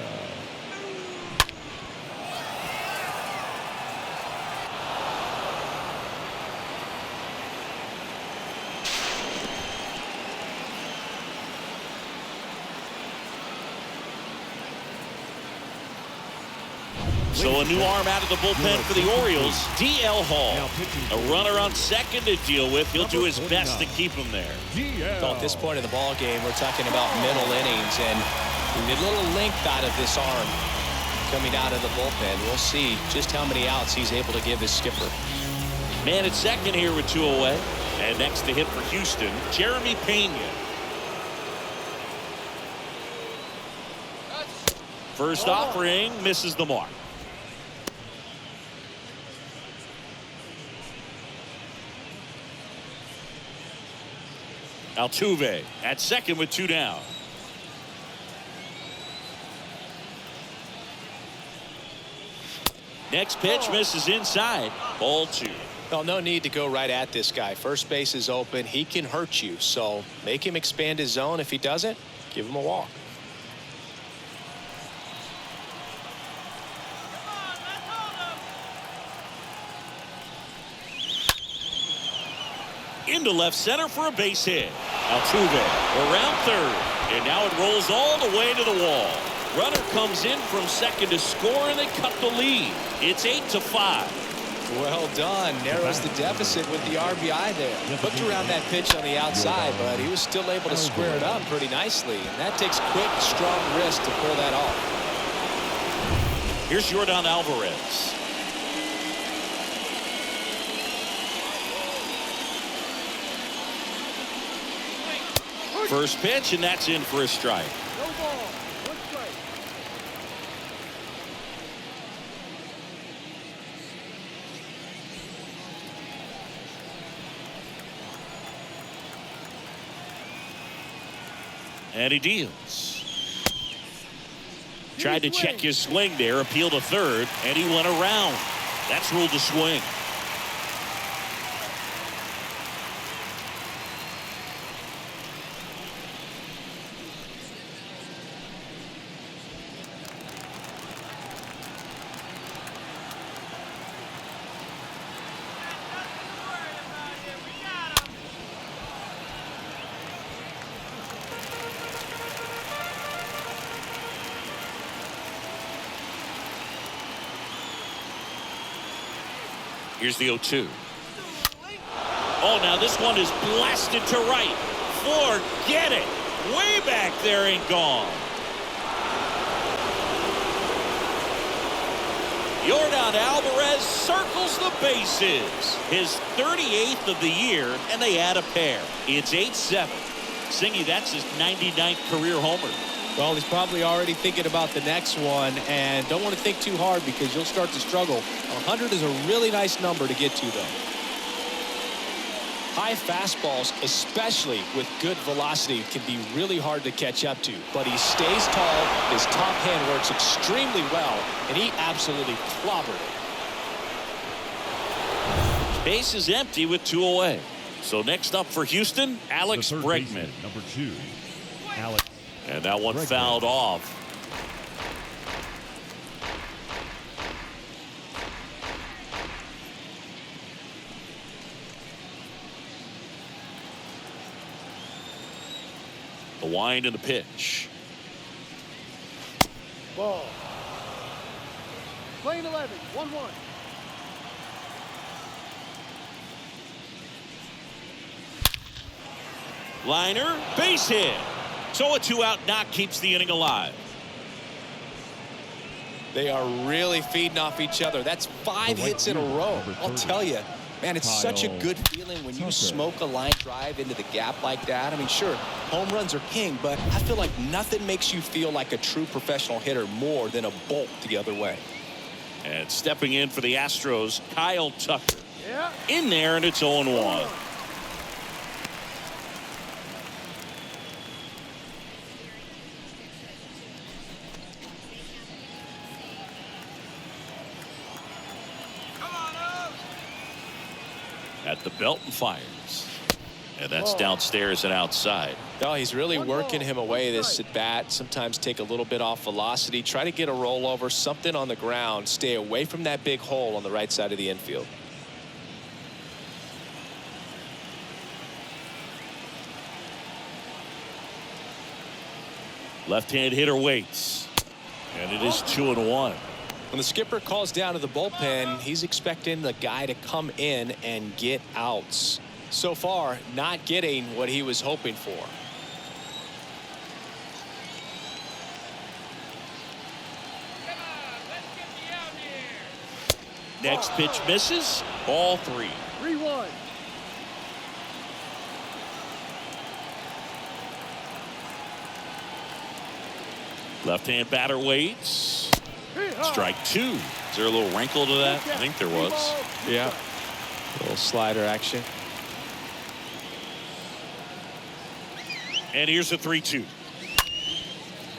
[SPEAKER 1] So a new arm out of the bullpen for the Orioles, D.L. Hall. A runner on second to deal with. He'll do his best to keep him there.
[SPEAKER 2] So at this point in the ball game, we're talking about middle innings, and a little length out of this arm coming out of the bullpen. We'll see just how many outs he's able to give his skipper.
[SPEAKER 1] Man at second here with 2 away. And next to hit for Houston, Jeremy Pena. First offering misses the mark. Altuve at second with 2 down. Next pitch misses inside. Ball 2.
[SPEAKER 2] Well, no need to go right at this guy. First base is open. He can hurt you. So make him expand his zone. If he doesn't, give him a walk.
[SPEAKER 1] Into left center for a base hit. Altuve around third. And now it rolls all the way to the wall. Runner comes in from second to score, and they cut the lead. It's 8-5.
[SPEAKER 2] Well done. Narrows the deficit with the RBI there. Hooked around that pitch on the outside, but he was still able to square it up pretty nicely. And that takes quick, strong wrist to pull that off.
[SPEAKER 1] Here's Yordan Alvarez. First pitch, and that's in for a strike.
[SPEAKER 4] No ball, 1 strike.
[SPEAKER 1] And he deals. Tried to check his swing there, appeal to third, and he went around. That's ruled a swing. Here's the 0-2. Oh, now this one is blasted to right. Forget it. Way back there and gone. Yordan Alvarez circles the bases. His 38th of the year, and they add a pair. It's 8-7. Singy, that's his 99th career homer.
[SPEAKER 2] Well, he's probably already thinking about the next one, and don't want to think too hard because you'll start to struggle. 100 is a really nice number to get to, though. High fastballs, especially with good velocity, can be really hard to catch up to. But he stays tall, his top hand works extremely well, and he absolutely clobbered it.
[SPEAKER 1] Base is empty with 2 away. So next up for Houston, Alex Bregman.
[SPEAKER 3] Number 2, Alex.
[SPEAKER 1] And that one
[SPEAKER 3] Bregman.
[SPEAKER 1] fouled off. The wind and the pitch.
[SPEAKER 4] Ball. Playing 11, 1-1.
[SPEAKER 1] Liner, base hit. So a 2-out knock keeps the inning alive.
[SPEAKER 2] They are really feeding off each other. That's 5 hits in a row. I'll tell you, man, it's such a good feeling when you smoke a line drive into the gap like that. I mean, sure, home runs are king, but I feel like nothing makes you feel like a true professional hitter more than a bolt the other way.
[SPEAKER 1] And stepping in for the Astros, Kyle Tucker.
[SPEAKER 4] Yeah.
[SPEAKER 1] In there, and it's 0-1. At the belt and fires. And that's downstairs and outside.
[SPEAKER 2] No, he's really working him away this at bat. Sometimes take a little bit off velocity. Try to get a rollover, something on the ground. Stay away from that big hole on the right side of the infield.
[SPEAKER 1] Left-hand hitter waits. And it is 2-1.
[SPEAKER 2] When the skipper calls down to the bullpen, he's expecting the guy to come in and get outs. So far, not getting what he was hoping for.
[SPEAKER 1] Next pitch misses. Ball 3.
[SPEAKER 4] 3-1.
[SPEAKER 1] Left-hand batter waits. Strike 2. Is there a little wrinkle to that? I think there was.
[SPEAKER 2] Yeah. A little slider action.
[SPEAKER 1] And here's a 3-2.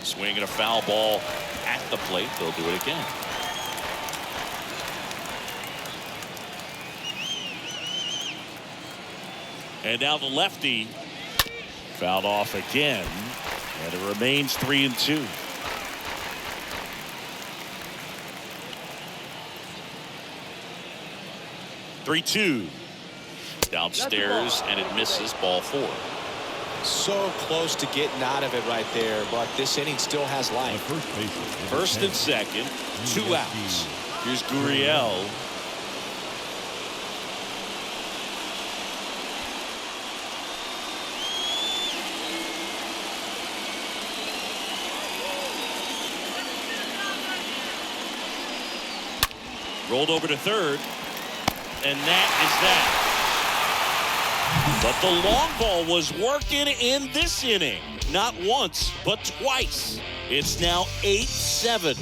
[SPEAKER 1] Swinging a foul ball at the plate. They'll do it again. And now the lefty fouled off again. And it remains 3-2. Three-two. Downstairs, and it misses. Ball 4.
[SPEAKER 2] So close to getting out of it right there, but this inning still has life.
[SPEAKER 1] First and second, 2 outs. Here's Gurriel. Rolled over to third, and that is that. But the long ball was working in this inning. Not once, but twice. It's now 8-7.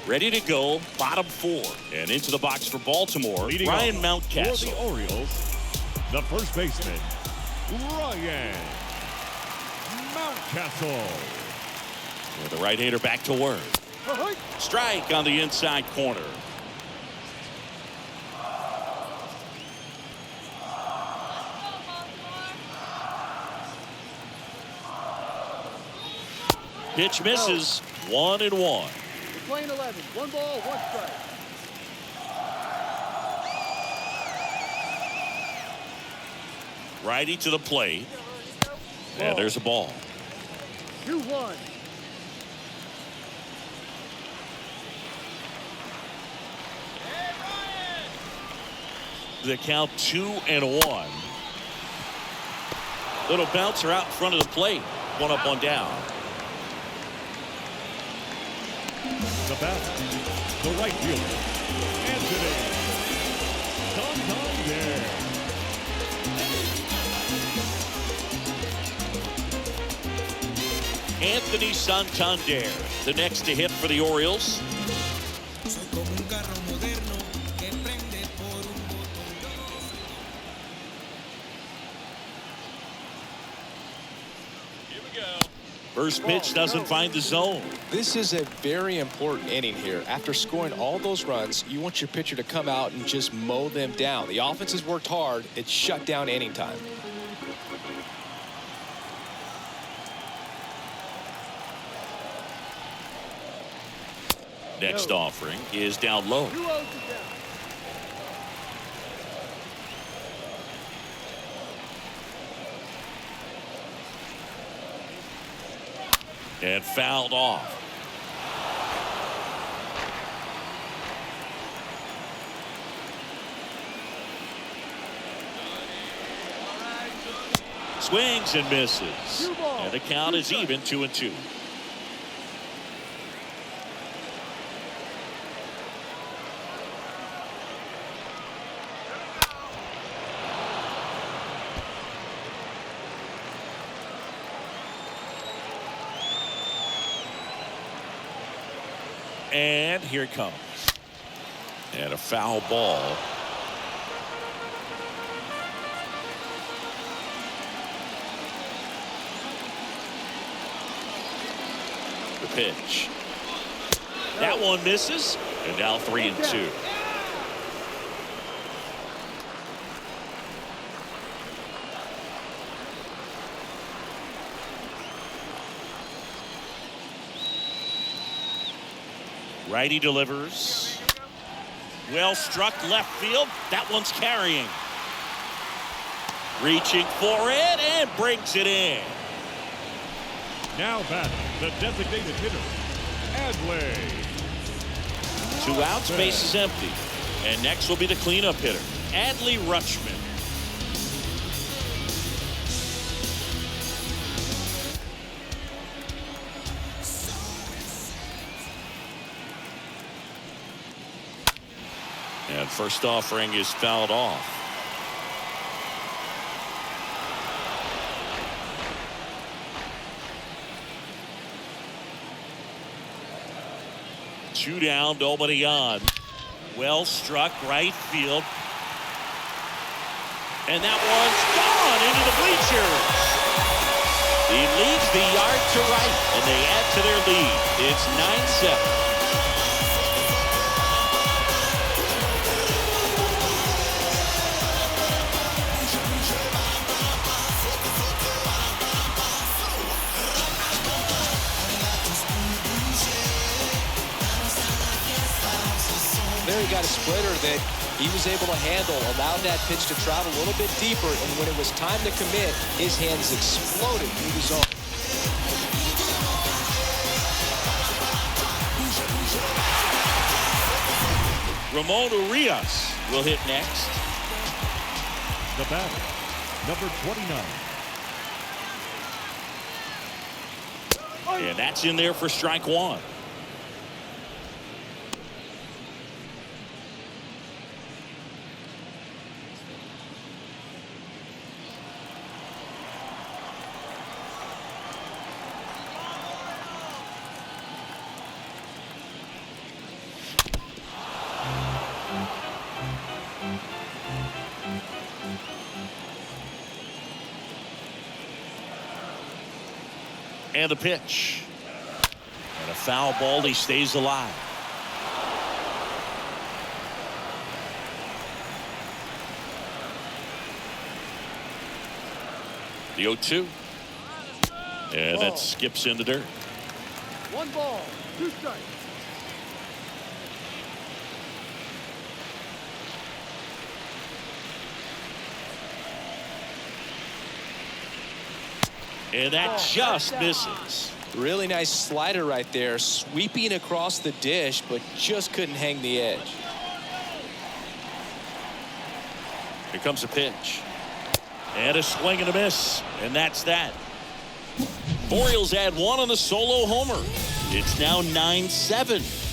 [SPEAKER 1] Ready to go, bottom 4. And into the box for Baltimore, Ryan Mountcastle.
[SPEAKER 3] For the Orioles, the first baseman, Ryan Mountcastle.
[SPEAKER 1] With the right-hander back to work. Strike on the inside corner. Pitch misses. 1-1.
[SPEAKER 4] Playing 11, 1 ball, 1 strike.
[SPEAKER 1] Righty to the plate. And there's a ball.
[SPEAKER 4] 2-1.
[SPEAKER 1] The count 2-1. Little bouncer out in front of the plate. 1 up, 1 down.
[SPEAKER 3] The bat, the right fielder, Anthony Santander.
[SPEAKER 1] Anthony Santander, the next to hit for the Orioles. First pitch doesn't find the zone.
[SPEAKER 2] This is a very important inning here. After scoring all those runs, you want your pitcher to come out and just mow them down. The offense has worked hard. It's shut down inning time.
[SPEAKER 1] Next offering is down low.
[SPEAKER 4] 2-0 down.
[SPEAKER 1] And fouled off. Swings and misses. And the count is even 2-2. And here it comes. And a foul ball. The pitch. That one misses. And now 3-2. Righty delivers. Well struck left field. That one's carrying. Reaching for it and brings it in.
[SPEAKER 3] Now batting the designated hitter, Adley.
[SPEAKER 1] 2 outs, base is empty. And next will be the cleanup hitter, Adley Rutschman. And first offering is fouled off. Two down, nobody on. Well struck right field. And that one's gone into the bleachers. He leads the yard to right, and they add to their lead. It's 9-7.
[SPEAKER 2] There he got a splitter that he was able to handle, allowed that pitch to travel a little bit deeper, and when it was time to commit, his hands exploded through the zone.
[SPEAKER 1] Ramon Urias will hit next.
[SPEAKER 3] The batter, number 29.
[SPEAKER 1] And that's in there for strike one. And the pitch. And a foul ball. He stays alive. The 0-2. And that skips in the dirt.
[SPEAKER 4] 1 ball, 2 strikes.
[SPEAKER 1] And that just misses.
[SPEAKER 2] Really nice slider right there, sweeping across the dish, but just couldn't hang the edge.
[SPEAKER 1] Here comes a pitch. And a swing and a miss. And that's that. Orioles add 1 on the solo homer. It's now 9-7.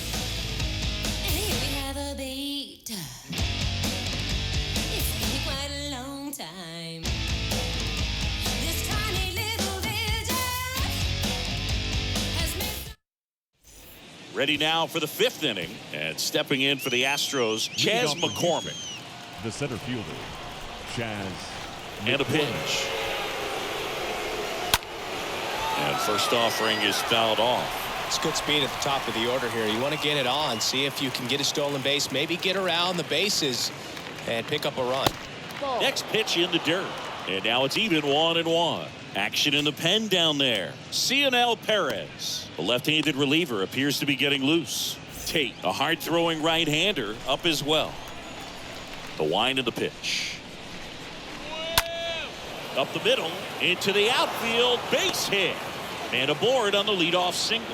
[SPEAKER 1] Ready now for the 5th inning. And stepping in for the Astros, Chas McCormick.
[SPEAKER 3] The center fielder, Chas
[SPEAKER 1] And a
[SPEAKER 3] McCormick.
[SPEAKER 1] pitch. And First offering is fouled off.
[SPEAKER 2] It's good speed at the top of the order here. You want to get it on, see if you can get a stolen base, maybe get around the bases and pick up a run.
[SPEAKER 1] Next pitch in the dirt. And now it's even 1-1. Action in the pen down there. Cionel Perez. The left-handed reliever appears to be getting loose. Tate, a hard-throwing right-hander, up as well. The wind of the pitch. Up the middle, into the outfield, base hit. And aboard on the leadoff single.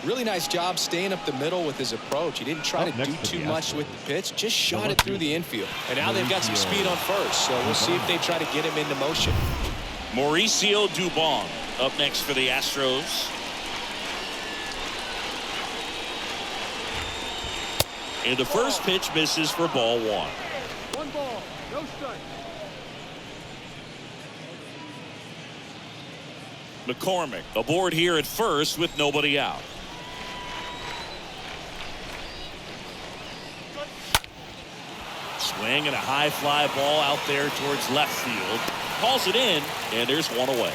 [SPEAKER 2] Really nice job staying up the middle with his approach. He didn't try to do too much with the pitch, just shot it through the infield. And now they've got some speed on first, so we'll see if they try to get him into motion.
[SPEAKER 1] Mauricio Dubon up next for the Astros. And the first pitch misses for ball one.
[SPEAKER 4] 1 ball, no strike.
[SPEAKER 1] McCormick aboard here at first with nobody out. Swing and a high fly ball out there towards left field. Calls it in, and there's one away.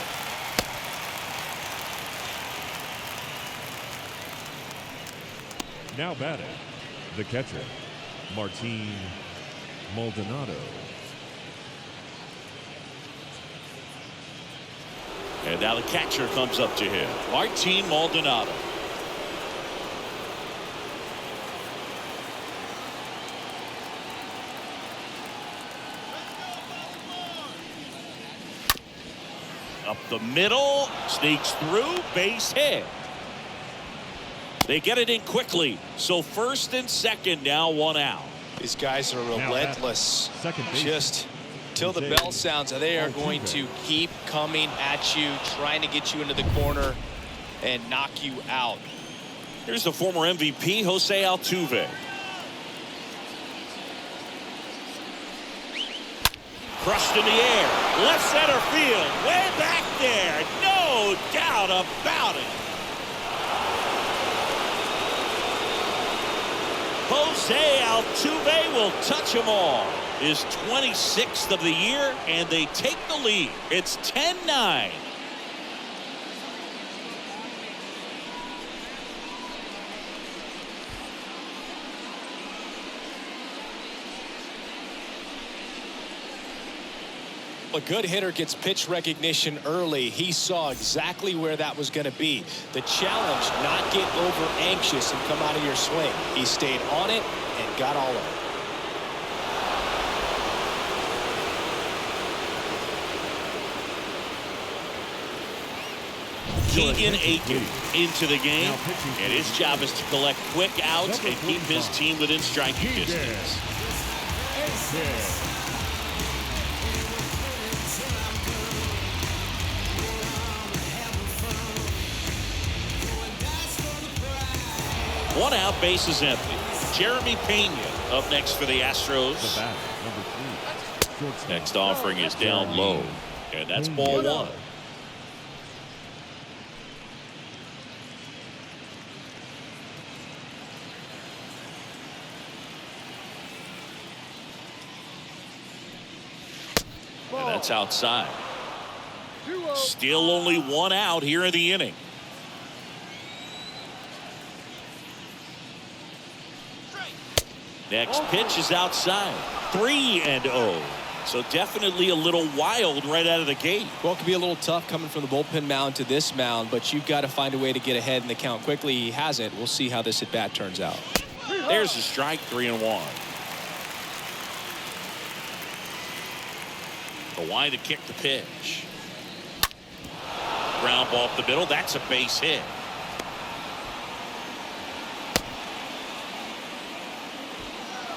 [SPEAKER 3] Now batting, the catcher, Martin Maldonado.
[SPEAKER 1] And now the catcher comes up to him, Martin Maldonado. Up the middle, sneaks through, base hit. They get it in quickly, so first and second, now one out.
[SPEAKER 2] These guys are relentless. Just till the bell sounds, they are going to keep coming at you, trying to get you into the corner and knock you out.
[SPEAKER 1] Here's the former MVP, Jose Altuve. Crushed in the air, left center field, way back there, no doubt about it. Jose Altuve will touch them all. His 26th of the year, and they take the lead. It's 10-9.
[SPEAKER 2] A good hitter gets pitch recognition early. He saw exactly where that was going to be. The challenge, not get over anxious and come out of your swing. He stayed on it and got all of it.
[SPEAKER 1] Keegan Aiken into the game, and his job is to collect quick outs and keep his team within striking distance. One out, base is empty. Jeremy Pena up next for the Astros. Next offering is down low, and that's ball one. And that's outside. Still only one out here in the inning. Next pitch is outside. 3-0. So definitely a little wild right out of the gate.
[SPEAKER 2] Well, it could be a little tough coming from the bullpen mound to this mound, but you've got to find a way to get ahead in the count quickly. He hasn't. We'll see how this at bat turns out.
[SPEAKER 1] There's a strike, 3-1. The wind to kick the pitch. Ground ball up the middle. That's a base hit.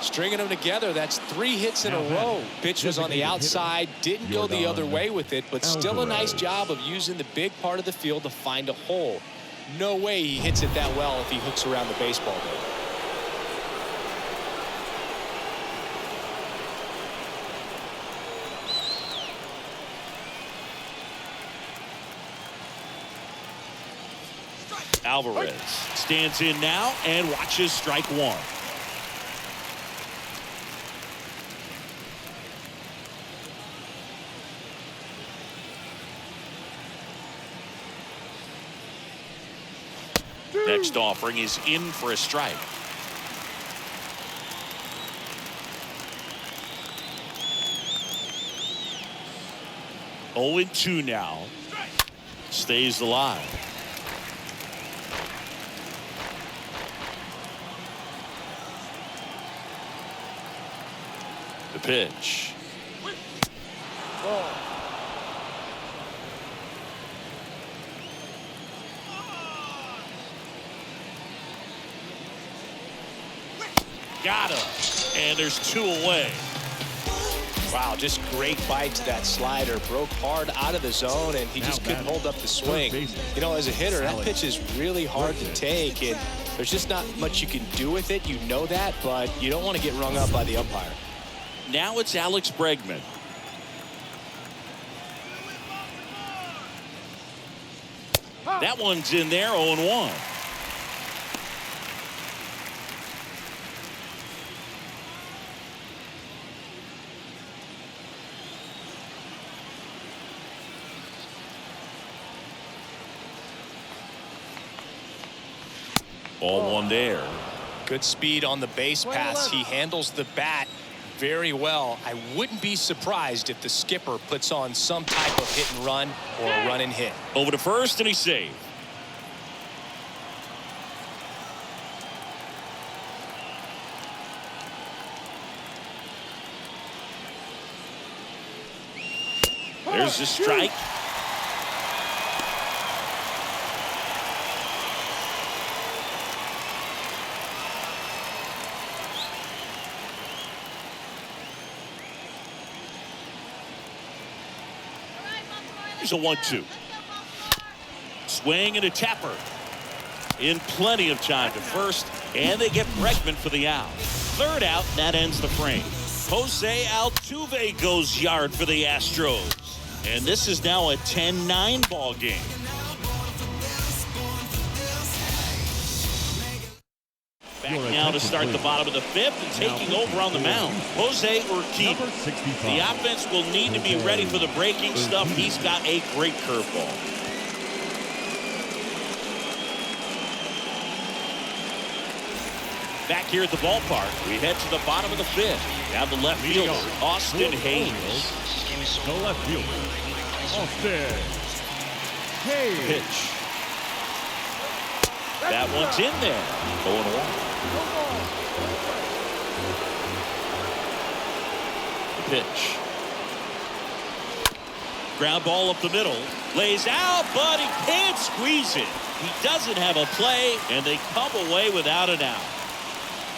[SPEAKER 2] Stringing them together, that's 3 hits in a row. Pitch was on the outside, didn't go the other way with it, but still a nice job of using the big part of the field to find a hole. No way he hits it that well if he hooks around the baseball though.
[SPEAKER 1] Alvarez stands in now and watches strike one. Next offering is in for a strike. Oh and 2 now. Stays alive. The pitch. Got him. And there's 2 away.
[SPEAKER 2] Wow, just great bite to that slider. Broke hard out of the zone, and he just couldn't hold up the swing. You know, as a hitter, that pitch is really hard to take, and there's just not much you can do with it. You know that, but you don't want to get rung up by the umpire.
[SPEAKER 1] Now it's Alex Bregman. That one's in there, 0-1. Ball 1 there.
[SPEAKER 2] Good speed on the base pass. He handles the bat very well. I wouldn't be surprised if the skipper puts on some type of hit and run or a run and hit.
[SPEAKER 1] Over to first, and he's saved. There's the strike. Here's a 1-2. Swing and a tapper. In plenty of time to first, and they get Bregman for the out. Third out, that ends the frame. Jose Altuve goes yard for the Astros. And this is now a 10-9 ball game. Back now to start the bottom of the 5th and taking over on the mound, Jose Urquidy. The offense will need to be ready for the breaking stuff. He's got a great curveball. Back here at the ballpark, we head to the bottom of the 5th. Now the left fielder, Austin Hayes.
[SPEAKER 3] The left fielder, Austin Hayes.
[SPEAKER 1] Pitch. That one's in there. 0-1. The pitch. Ground ball up the middle. Lays out, but he can't squeeze it. He doesn't have a play, and they come away without an out.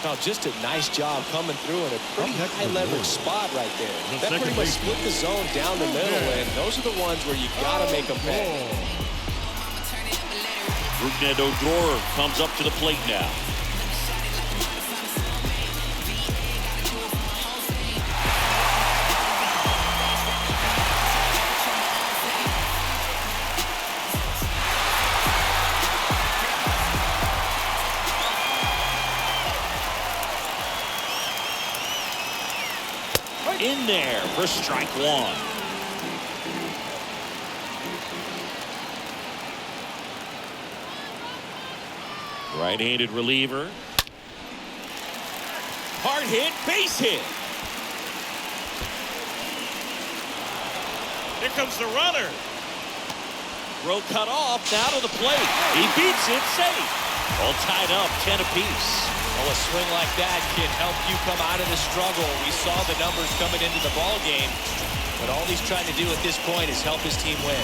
[SPEAKER 2] Now, just a nice job coming through in a pretty high leverage spot right there. That pretty much split the zone down the middle, and those are the ones where you got to make them pay.
[SPEAKER 1] Rougned Odor comes up to the plate now. In there for strike 1. Right-handed reliever. Hard hit, base hit. Here comes the runner. Throw cut off, now to the plate. He beats it, safe. All tied up, 10 apiece.
[SPEAKER 2] Well, a swing like that can help you come out of the struggle. We saw the numbers coming into the ball game, but all he's trying to do at this point is help his team win.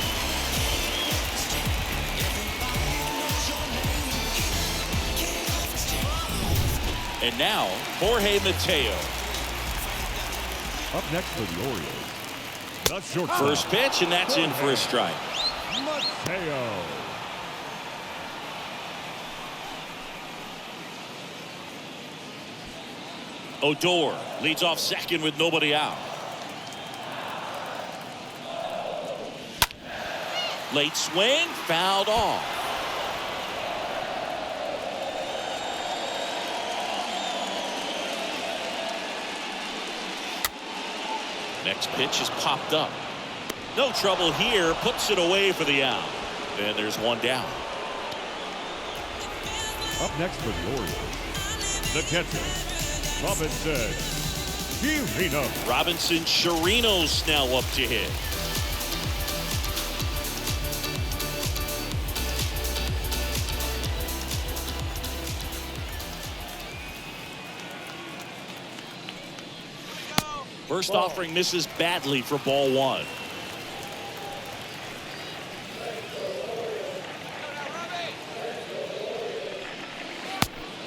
[SPEAKER 1] And now, Jorge Mateo.
[SPEAKER 3] Up next for the Orioles, the shortstop.
[SPEAKER 1] First pitch, and that's in for a strike.
[SPEAKER 3] Mateo.
[SPEAKER 1] Odor leads off second with nobody out. Late swing, fouled off. Next pitch is popped up. No trouble here, puts it away for the out. And there's one down.
[SPEAKER 3] Up next for the Orioles, the catcher, Robinson Chirino.
[SPEAKER 1] Robinson Chirino's now up to hit. First offering misses badly for ball one.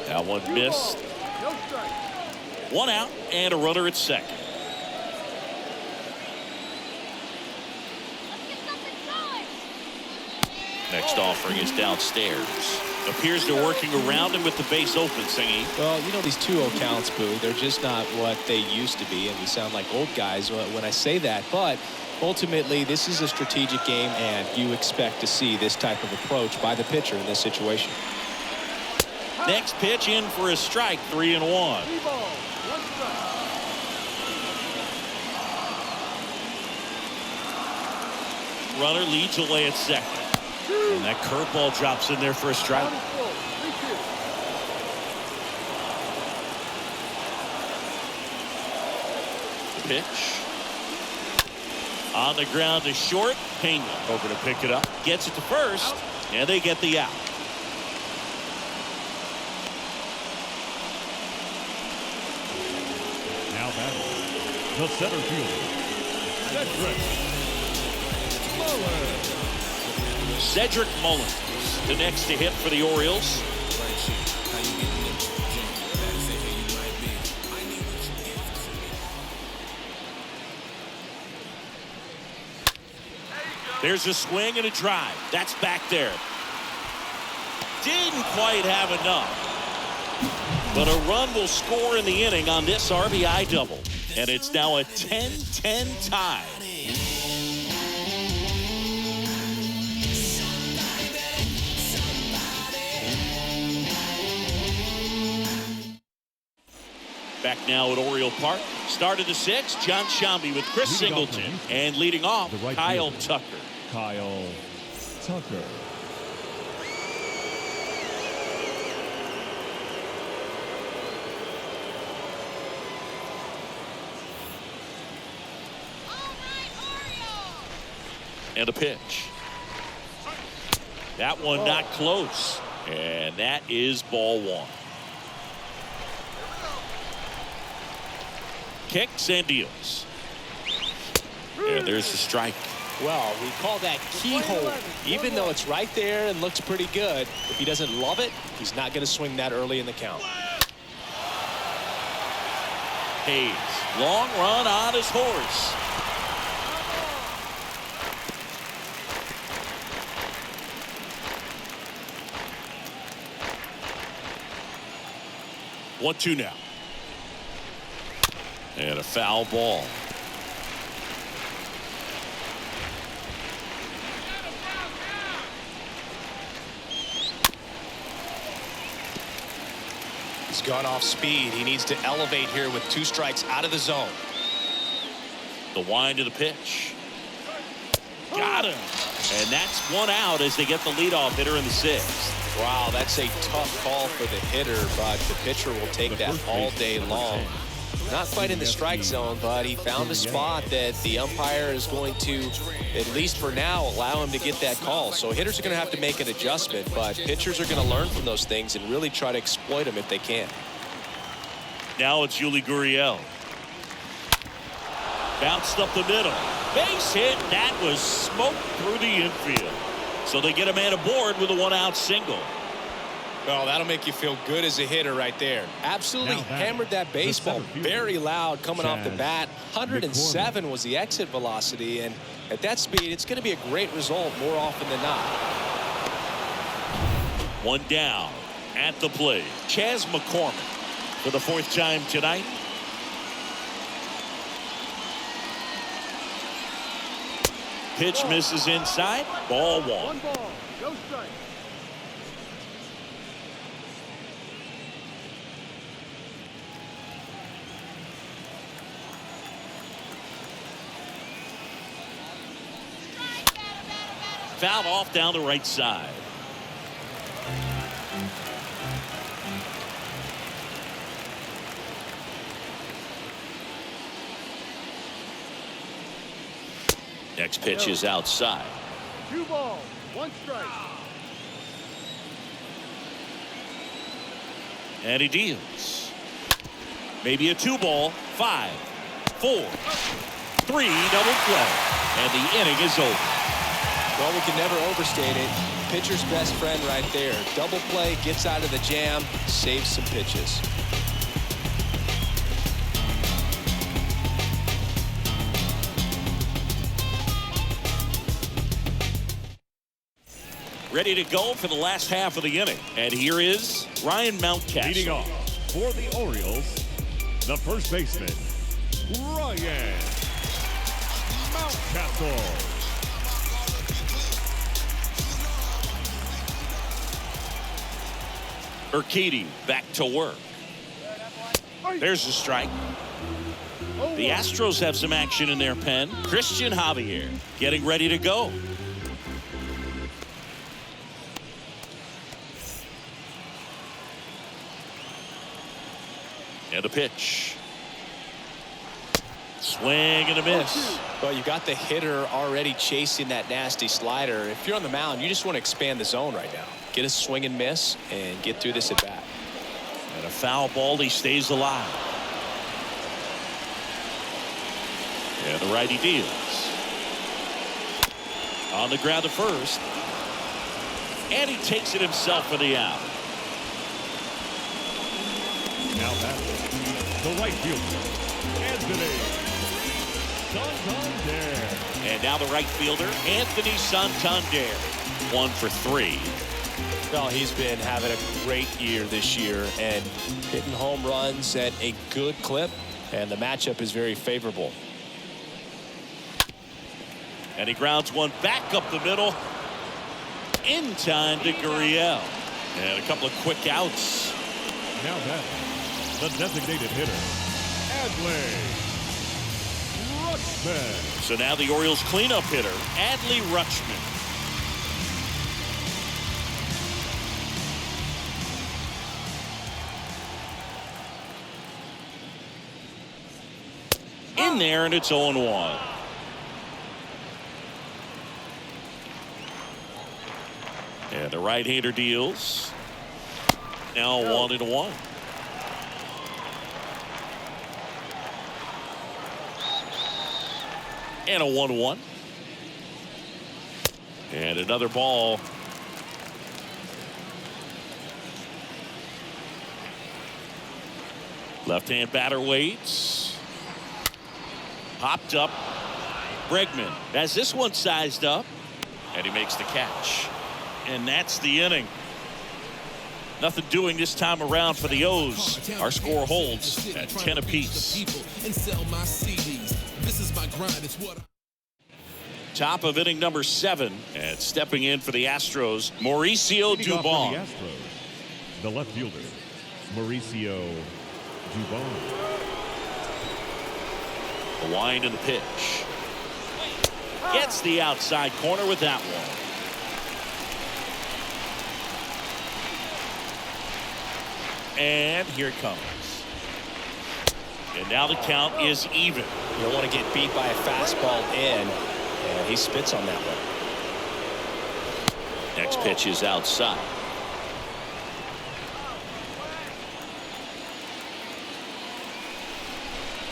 [SPEAKER 1] That one missed.
[SPEAKER 4] No strike.
[SPEAKER 1] One out and a runner at second. Next offering is downstairs. Appears they're working around him with the base open, Singy.
[SPEAKER 2] Well, you know, these 2-0 counts, Boo, they're just not what they used to be, and we sound like old guys when I say that. But ultimately, this is a strategic game, and you expect to see this type of approach by the pitcher in this situation.
[SPEAKER 1] Next pitch in for a strike, 3-1.
[SPEAKER 4] 3 balls, 1 strike.
[SPEAKER 1] Runner leads away at second. And that curveball drops in there for a strike.
[SPEAKER 4] Down and full, 3-2.
[SPEAKER 1] Pitch. On the ground to short. Pena over to pick it up. Gets it to first. And they get the out.
[SPEAKER 3] Now batting, the center fielder,
[SPEAKER 1] Cedric Mullins, the next to hit for the Orioles. There's a swing and a drive. That's back there. Didn't quite have enough. But a run will score in the inning on this RBI double. And it's now a 10-10 tie. Back now at Oriole Park. Started the 6th. John Shambi with Chris Singleton. And leading off, Kyle Tucker.
[SPEAKER 3] Kyle Tucker.
[SPEAKER 1] And a pitch. That one not close. And that is ball one. Kicks and deals. And there's the strike.
[SPEAKER 2] Well, we call that keyhole. Even though it's right there and looks pretty good, if he doesn't love it, he's not going to swing that early in the count.
[SPEAKER 1] Hayes, long run on his horse. One, two now. And a foul ball.
[SPEAKER 2] He's gone off speed. He needs to elevate here with 2 strikes out of the zone.
[SPEAKER 1] The wind of the pitch. Got him. And that's one out as they get the leadoff hitter in the 6th.
[SPEAKER 2] Wow, that's a tough call for the hitter, but the pitcher will take that all day long. Not quite in the strike zone, but he found a spot that the umpire is going to, at least for now, allow him to get that call. So hitters are going to have to make an adjustment, but pitchers are going to learn from those things and really try to exploit them if they can.
[SPEAKER 1] Now it's Yuli Gurriel. Bounced up the middle. Base hit. That was smoked through the infield. So they get a man aboard with a 1-out single.
[SPEAKER 2] Well, that'll make you feel good as a hitter right there. Absolutely hammered that baseball very loud coming off the bat. 107 was the exit velocity, and at that speed, it's going to be a great result more often than not.
[SPEAKER 1] One down at the plate. Chas McCormick for the 4th time tonight. Pitch misses inside. Ball 1.
[SPEAKER 4] 1 ball, no strike.
[SPEAKER 1] Fouled off down the right side. Next pitch is outside.
[SPEAKER 4] 2 balls, 1 strike.
[SPEAKER 1] And he deals. Maybe a 2-ball. 5, 4, 3, double play. And the inning is over.
[SPEAKER 2] Well, we can never overstate it. Pitcher's best friend right there. Double play, gets out of the jam, saves some pitches.
[SPEAKER 1] Ready to go for the last half of the inning. And here is Ryan Mountcastle.
[SPEAKER 3] Leading off for the Orioles, the first baseman, Ryan Mountcastle.
[SPEAKER 1] Urquidy back to work. There's a strike. The Astros have some action in their pen. Christian Javier getting ready to go. And a pitch. Swing and a miss.
[SPEAKER 2] Well, you got the hitter already chasing that nasty slider. If you're on the mound, you just want to expand the zone right now. Get a swing and miss and get through this at bat.
[SPEAKER 1] And a foul ball, he stays alive. And the righty deals. On the ground to first. And he takes it himself for the out.
[SPEAKER 3] Now battling the right fielder, Anthony Santander.
[SPEAKER 1] And now the right fielder, Anthony Santander. 1 for 3.
[SPEAKER 2] Well, he's been having a great year this year and hitting home runs at a good clip, and the matchup is very favorable.
[SPEAKER 1] And he grounds one back up the middle. In time to Gurriel. And a couple of quick outs.
[SPEAKER 3] Now battling the designated hitter, Adley Rutschman.
[SPEAKER 1] So now the Orioles cleanup hitter, Adley Rutschman. In there, and it's 0-1. And the right-hander deals. Now 1-1. And a 1-1. And another ball. Left-hand batter waits. Popped up. Bregman has this one sized up. And he makes the catch. And that's the inning. Nothing doing this time around for the O's. Our score holds at 10 apiece. Top of inning number 7. And stepping in for the Astros, Mauricio Dubon.
[SPEAKER 3] The Astros, the left fielder, Mauricio Dubon.
[SPEAKER 1] The wind and the pitch. Gets the outside corner with that one. And here it comes. And now the count is even.
[SPEAKER 2] You don't want to get beat by a fastball in. And he spits on that one.
[SPEAKER 1] Next pitch is outside.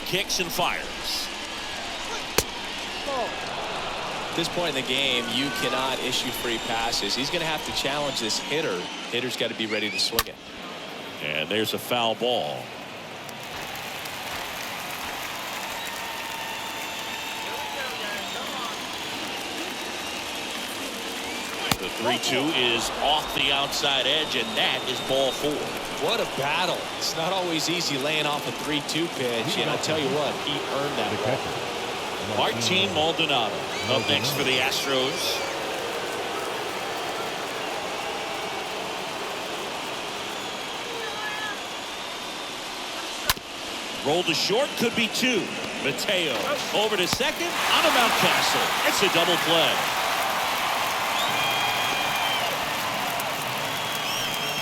[SPEAKER 1] Kicks and fires.
[SPEAKER 2] At this point in the game, you cannot issue free passes. He's going to have to challenge this hitter. Hitter's got to be ready to swing it.
[SPEAKER 1] And there's a foul ball. The 3-2 is off the outside edge, and that is ball 4.
[SPEAKER 2] What a battle. It's not always easy laying off a 3-2 pitch, and I'll tell you what, he earned that
[SPEAKER 3] The
[SPEAKER 2] ball.
[SPEAKER 3] catcher,
[SPEAKER 1] Martin Maldonado up next for the Astros. Rolled to short, could be 2. Mateo over to second, on to Mountcastle. It's a double play.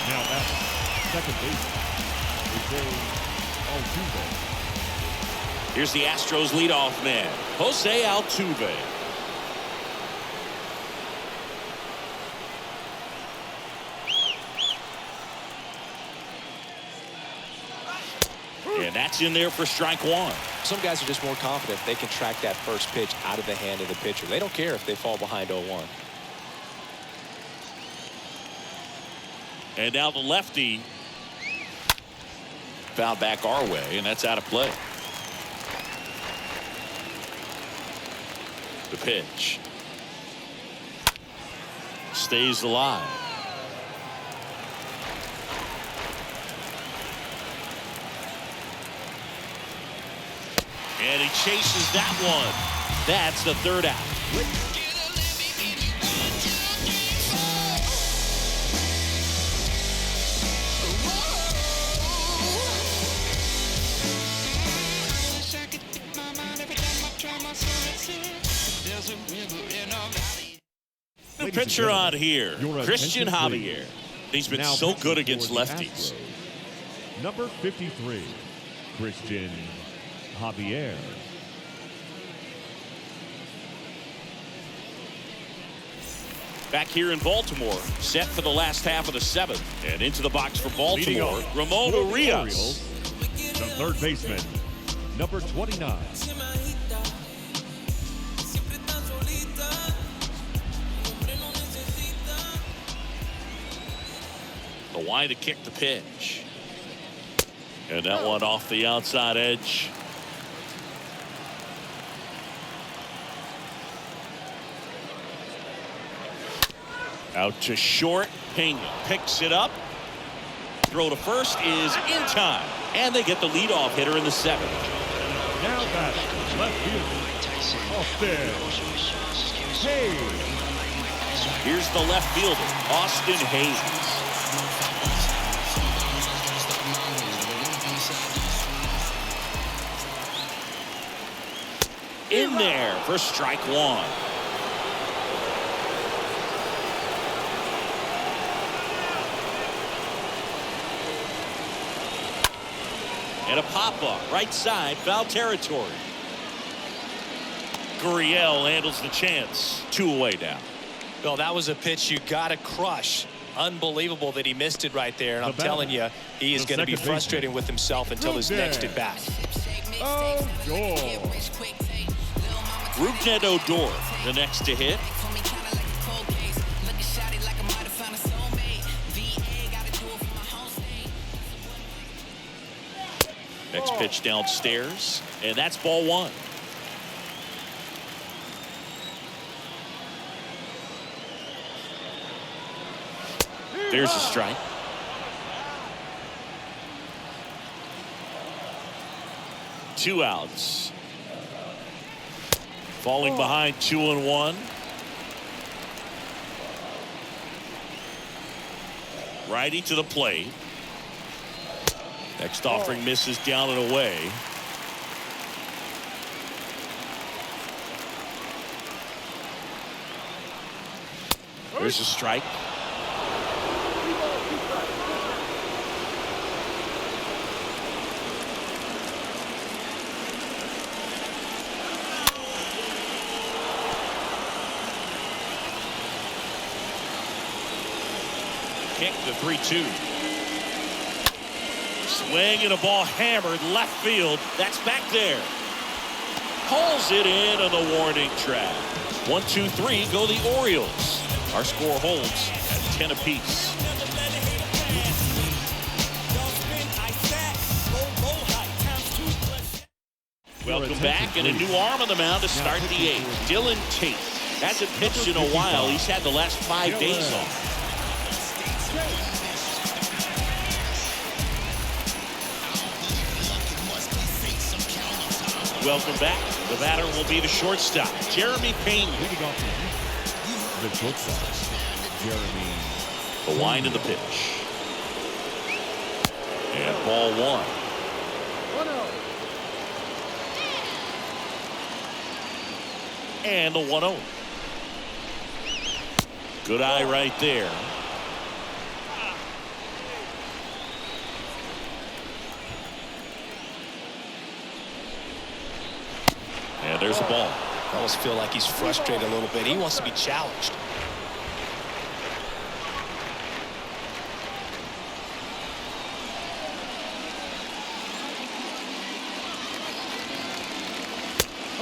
[SPEAKER 3] now at second base,
[SPEAKER 1] Here's the Astros leadoff man, Jose Altuve. And that's in there for strike one.
[SPEAKER 2] Some guys are just more confident they can track that first pitch out of the hand of the pitcher. They don't care if they fall behind 0-1.
[SPEAKER 1] And now the lefty fouled back our way, and that's out of play. The pitch stays alive. And he chases that one. That's the third out. New pitcher on here, Christian Javier. He's been so good against lefties.
[SPEAKER 3] Number 53, Christian Javier.
[SPEAKER 1] Back here in Baltimore, set for the last half of the seventh. And into the box for Baltimore, Ramon Urias.
[SPEAKER 3] The third baseman, number 29.
[SPEAKER 1] The wide to kick the pitch. And that one off the outside edge. Out to short. Pena picks it up. Throw to first is in time. And they get the leadoff hitter in the seventh.
[SPEAKER 3] Now back left field. Austin Hayes.
[SPEAKER 1] Here's the left fielder, Austin Hayes. In there for strike one. And a pop-up right side, foul territory. Gurriel handles the chance. 2 away now.
[SPEAKER 2] Well, that was a pitch you got to crush. Unbelievable that he missed it right there. And I'm telling you, he is going to be frustrated with himself until his next at bat.
[SPEAKER 1] Rougned Odor, the next to hit. Next pitch downstairs, and that's ball one. There's a strike. Two outs. Falling behind 2-1. Righty to the plate. Next offering misses down and away. There's a strike. Kick the 3-2. Swing and a ball hammered left field. That's back there. Pulls it in on the warning track. 1-2-3 go the Orioles. Our score holds at 10 apiece. Welcome back, and a new arm on the mound to start the eighth. Dylan Tate hasn't pitched in a while. He's had the last 5 days off. Welcome back. The batter will be the shortstop, Jeremy Pena.
[SPEAKER 3] Leading off the shortstop, Jeremy.
[SPEAKER 1] The wind of the pitch. And ball one.
[SPEAKER 4] 1-0.
[SPEAKER 1] And the 1-0. Good eye right there. And there's a ball.
[SPEAKER 2] I almost feel like he's frustrated a little bit. He wants to be challenged.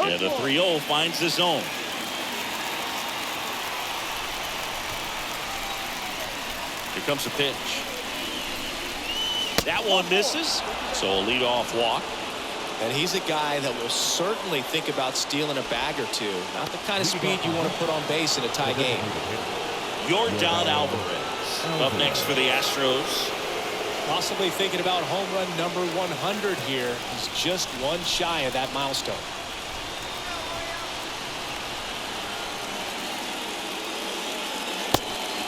[SPEAKER 1] And the 3-0 finds the zone. Here comes a pitch. That one misses. So a leadoff walk.
[SPEAKER 2] And he's a guy that will certainly think about stealing a bag or two. Not the kind of speed you want to put on base in a tie game.
[SPEAKER 1] Yordan Alvarez up next for the Astros.
[SPEAKER 2] Possibly thinking about home run number 100 here. He's just one shy of that milestone.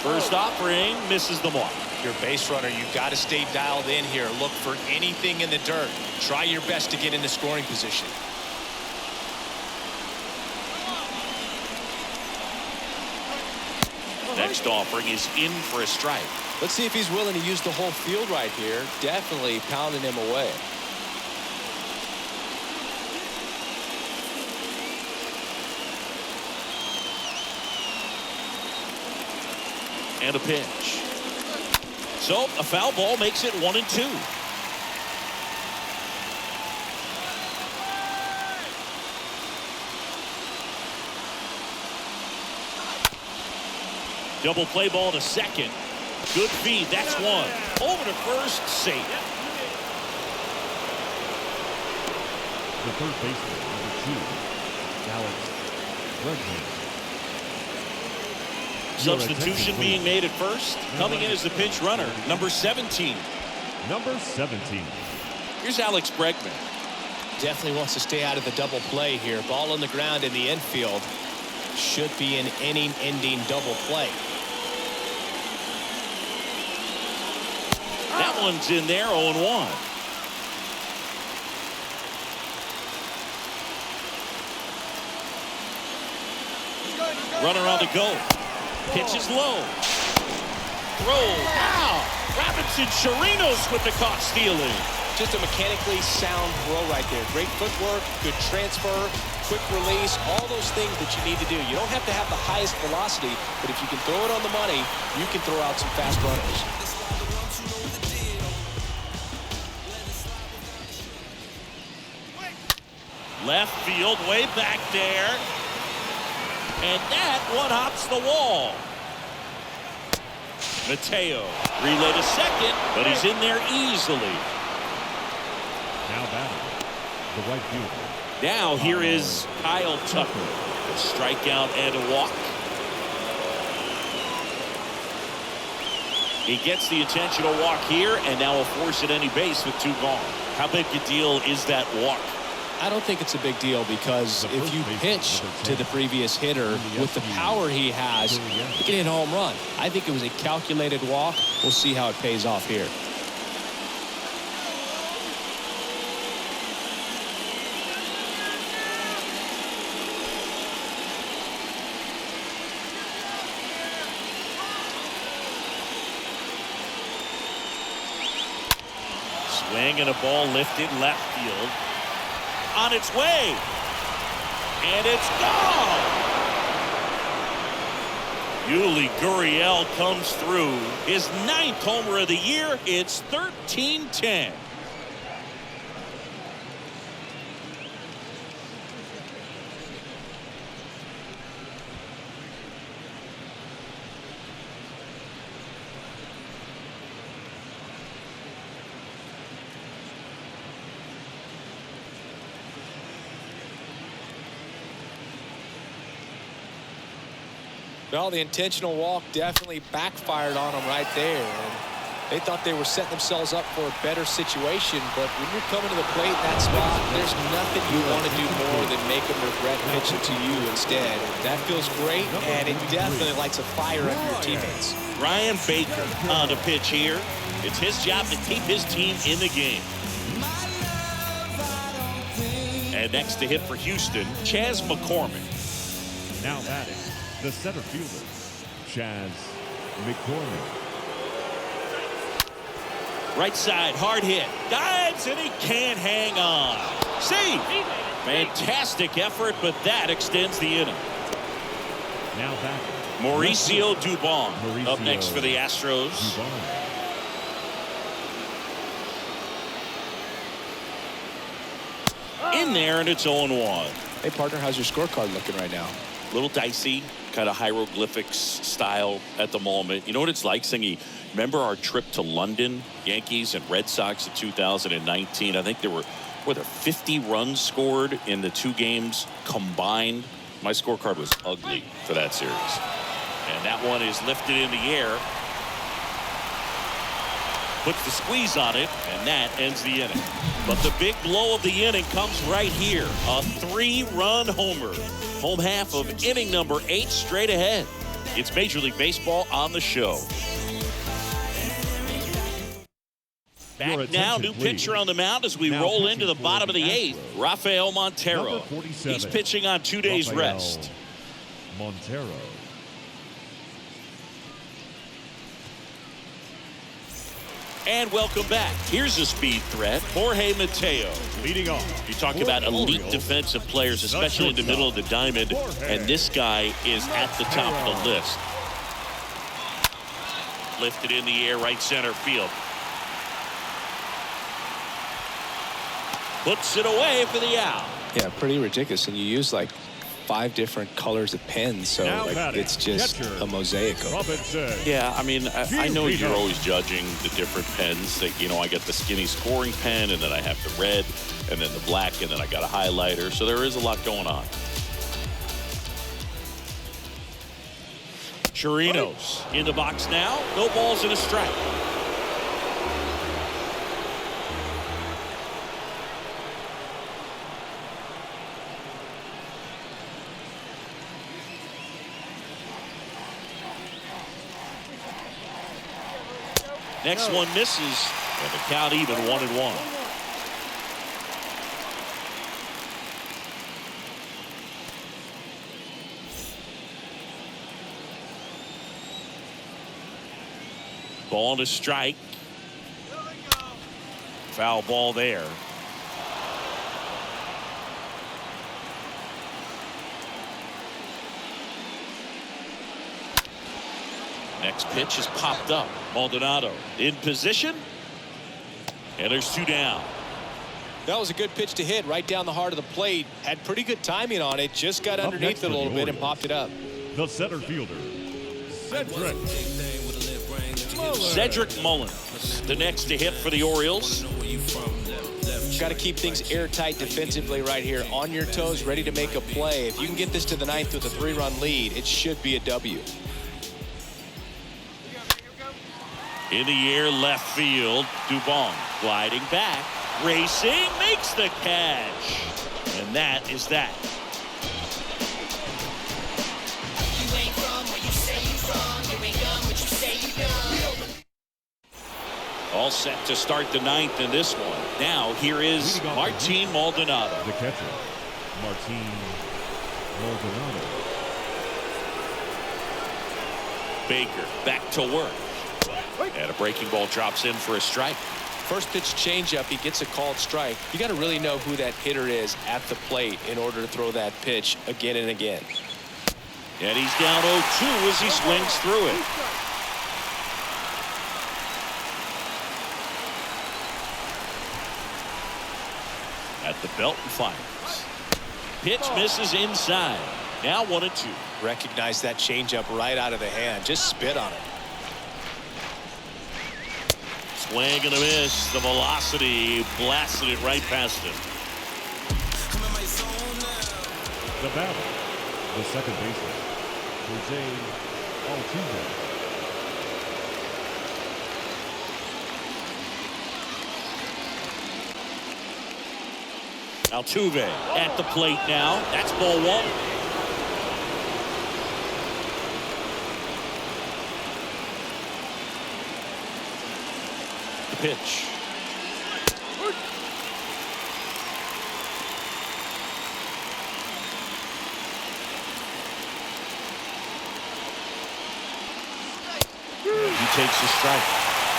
[SPEAKER 1] First offering misses the mark.
[SPEAKER 2] Your base runner, you've got to stay dialed in here. Look for anything in the dirt. Try your best to get into scoring position.
[SPEAKER 1] Next offering is in for a strike.
[SPEAKER 2] Let's see if he's willing to use the whole field right here. Definitely pounding him away.
[SPEAKER 1] And a pitch. So a foul ball makes it 1-2. Double play ball to second. Good feed. That's one. Over to first. Safe.
[SPEAKER 3] The third baseman, number 2, Alex Bregman.
[SPEAKER 1] Substitution being made at first. Coming in as the pinch runner, number 17.
[SPEAKER 3] Number 17.
[SPEAKER 1] Here's Alex Bregman.
[SPEAKER 2] Definitely wants to stay out of the double play here. Ball on the ground in the infield. Should be an inning-ending double play.
[SPEAKER 1] That one's in there, 0-1. Runner on the go. Pitch is low. Throw. Wow. Robinson Chirinos with the caught stealing.
[SPEAKER 2] Just a mechanically sound throw right there. Great footwork, good transfer, quick release, all those things that you need to do. You don't have to have the highest velocity, but if you can throw it on the money, you can throw out some fast runners.
[SPEAKER 1] Left field, way back there. And that one hops the wall. Mateo relay to second, but he's in there easily.
[SPEAKER 3] Now batting, the right fielder.
[SPEAKER 1] Now here is Kyle Tucker. A strikeout and a walk. He gets the intentional walk here, and now a force at any base with 2 gone. How big a deal is that walk?
[SPEAKER 2] I don't think it's a big deal because if you pitch to the previous hitter with the power he has, he can hit a home run. I think it was a calculated walk. We'll see how it pays off here.
[SPEAKER 1] Swing and a ball lifted left field. On its way. And it's gone. Yuli Gurriel comes through. His 9th homer of the year. It's 13-10.
[SPEAKER 2] Well, the intentional walk definitely backfired on them right there. And they thought they were setting themselves up for a better situation, but when you're coming to the plate in that spot, there's nothing you want to do more than make them regret pitching to you instead. That feels great, and it definitely lights a fire under your teammates.
[SPEAKER 1] Ryan Baker on the pitch here. It's his job to keep his team in the game. And next to hit for Houston, Chas McCormick.
[SPEAKER 3] Now batting, the center fielder, Chas McCormick.
[SPEAKER 1] Right side, hard hit. Dives, and he can't hang on. See, fantastic effort, but that extends the inning.
[SPEAKER 3] Now batting,
[SPEAKER 1] Mauricio Dubon up next for the Astros.
[SPEAKER 3] Dubon.
[SPEAKER 1] In there, and it's 0-1.
[SPEAKER 2] Hey, partner, how's your scorecard looking right now?
[SPEAKER 1] A little dicey, kind of hieroglyphics style at the moment. You know what it's like, Singy? Remember our trip to London, Yankees and Red Sox in 2019? I think there were 50 runs scored in the 2 games combined. My scorecard was ugly for that series. And that one is lifted in the air. Puts the squeeze on it, and that ends the inning. But the big blow of the inning comes right here. A 3-run homer. Home half of inning number 8 straight ahead. It's Major League Baseball on the show. Back now, new pitcher on the mound as we roll into the bottom of the 8th. Rafael Montero. He's pitching on 2 days rest.
[SPEAKER 3] Montero.
[SPEAKER 1] And welcome back. Here's a speed threat, Jorge Mateo.
[SPEAKER 3] Leading off.
[SPEAKER 1] You talk about elite defensive players, especially in the middle of the diamond, and this guy is at the top of the list. Lifted in the air, right center field. Puts it away for the out.
[SPEAKER 2] Yeah, pretty ridiculous. And you use like 5 different colors of pens, so like, it's just a mosaic.
[SPEAKER 1] Yeah, I mean, I know you're always judging the different pens. That, you know, I got the skinny scoring pen, and then I have the red, and then the black, and then I got a highlighter. So there is a lot going on. Chirinos in the box now. No balls and a strike. Next one misses, and the count even 1-1. Ball and a strike. Foul ball there. Next pitch is popped up. Maldonado in position. And there's 2 down.
[SPEAKER 2] That was a good pitch to hit right down the heart of the plate. Had pretty good timing on it. Just got underneath it a little bit and popped it up.
[SPEAKER 3] The center fielder,
[SPEAKER 1] Cedric Mullins, the next to hit for the Orioles.
[SPEAKER 2] Got to keep things airtight defensively right here. On your toes, ready to make a play. If you can get this to the 9th with a 3-run lead, it should be a W.
[SPEAKER 1] In the air, left field. Dubon gliding back, racing, makes the catch. And that is that. All set to start the 9th in this one. Now here is Martin Maldonado.
[SPEAKER 3] the catcher, Martin Maldonado.
[SPEAKER 1] Baker back to work. And a breaking ball drops in for a strike.
[SPEAKER 2] First pitch changeup, he gets a called strike. You got to really know who that hitter is at the plate in order to throw that pitch again and again.
[SPEAKER 1] And he's down 0-2 as he swings through it. At the belt and fires. Pitch misses inside. Now 1-2.
[SPEAKER 2] Recognize that changeup right out of the hand. Just spit on it.
[SPEAKER 1] Swing and a miss. The velocity blasted it right past him.
[SPEAKER 3] The batter, the second baseman, Jose Altuve.
[SPEAKER 1] Altuve at the plate now. That's ball 1. Pitch. He takes a strike.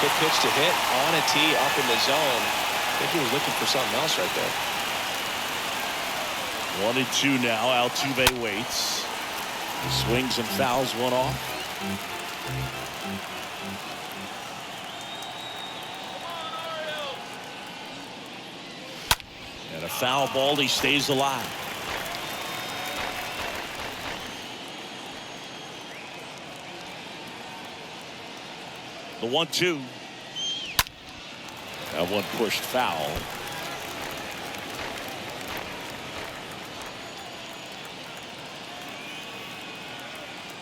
[SPEAKER 2] Good pitch to hit on a tee up in the zone. I think he was looking for something else right there.
[SPEAKER 1] 1-2 now. Altuve waits. He swings and fouls one off. And a foul ball. He stays alive. The 1-2. That one pushed foul.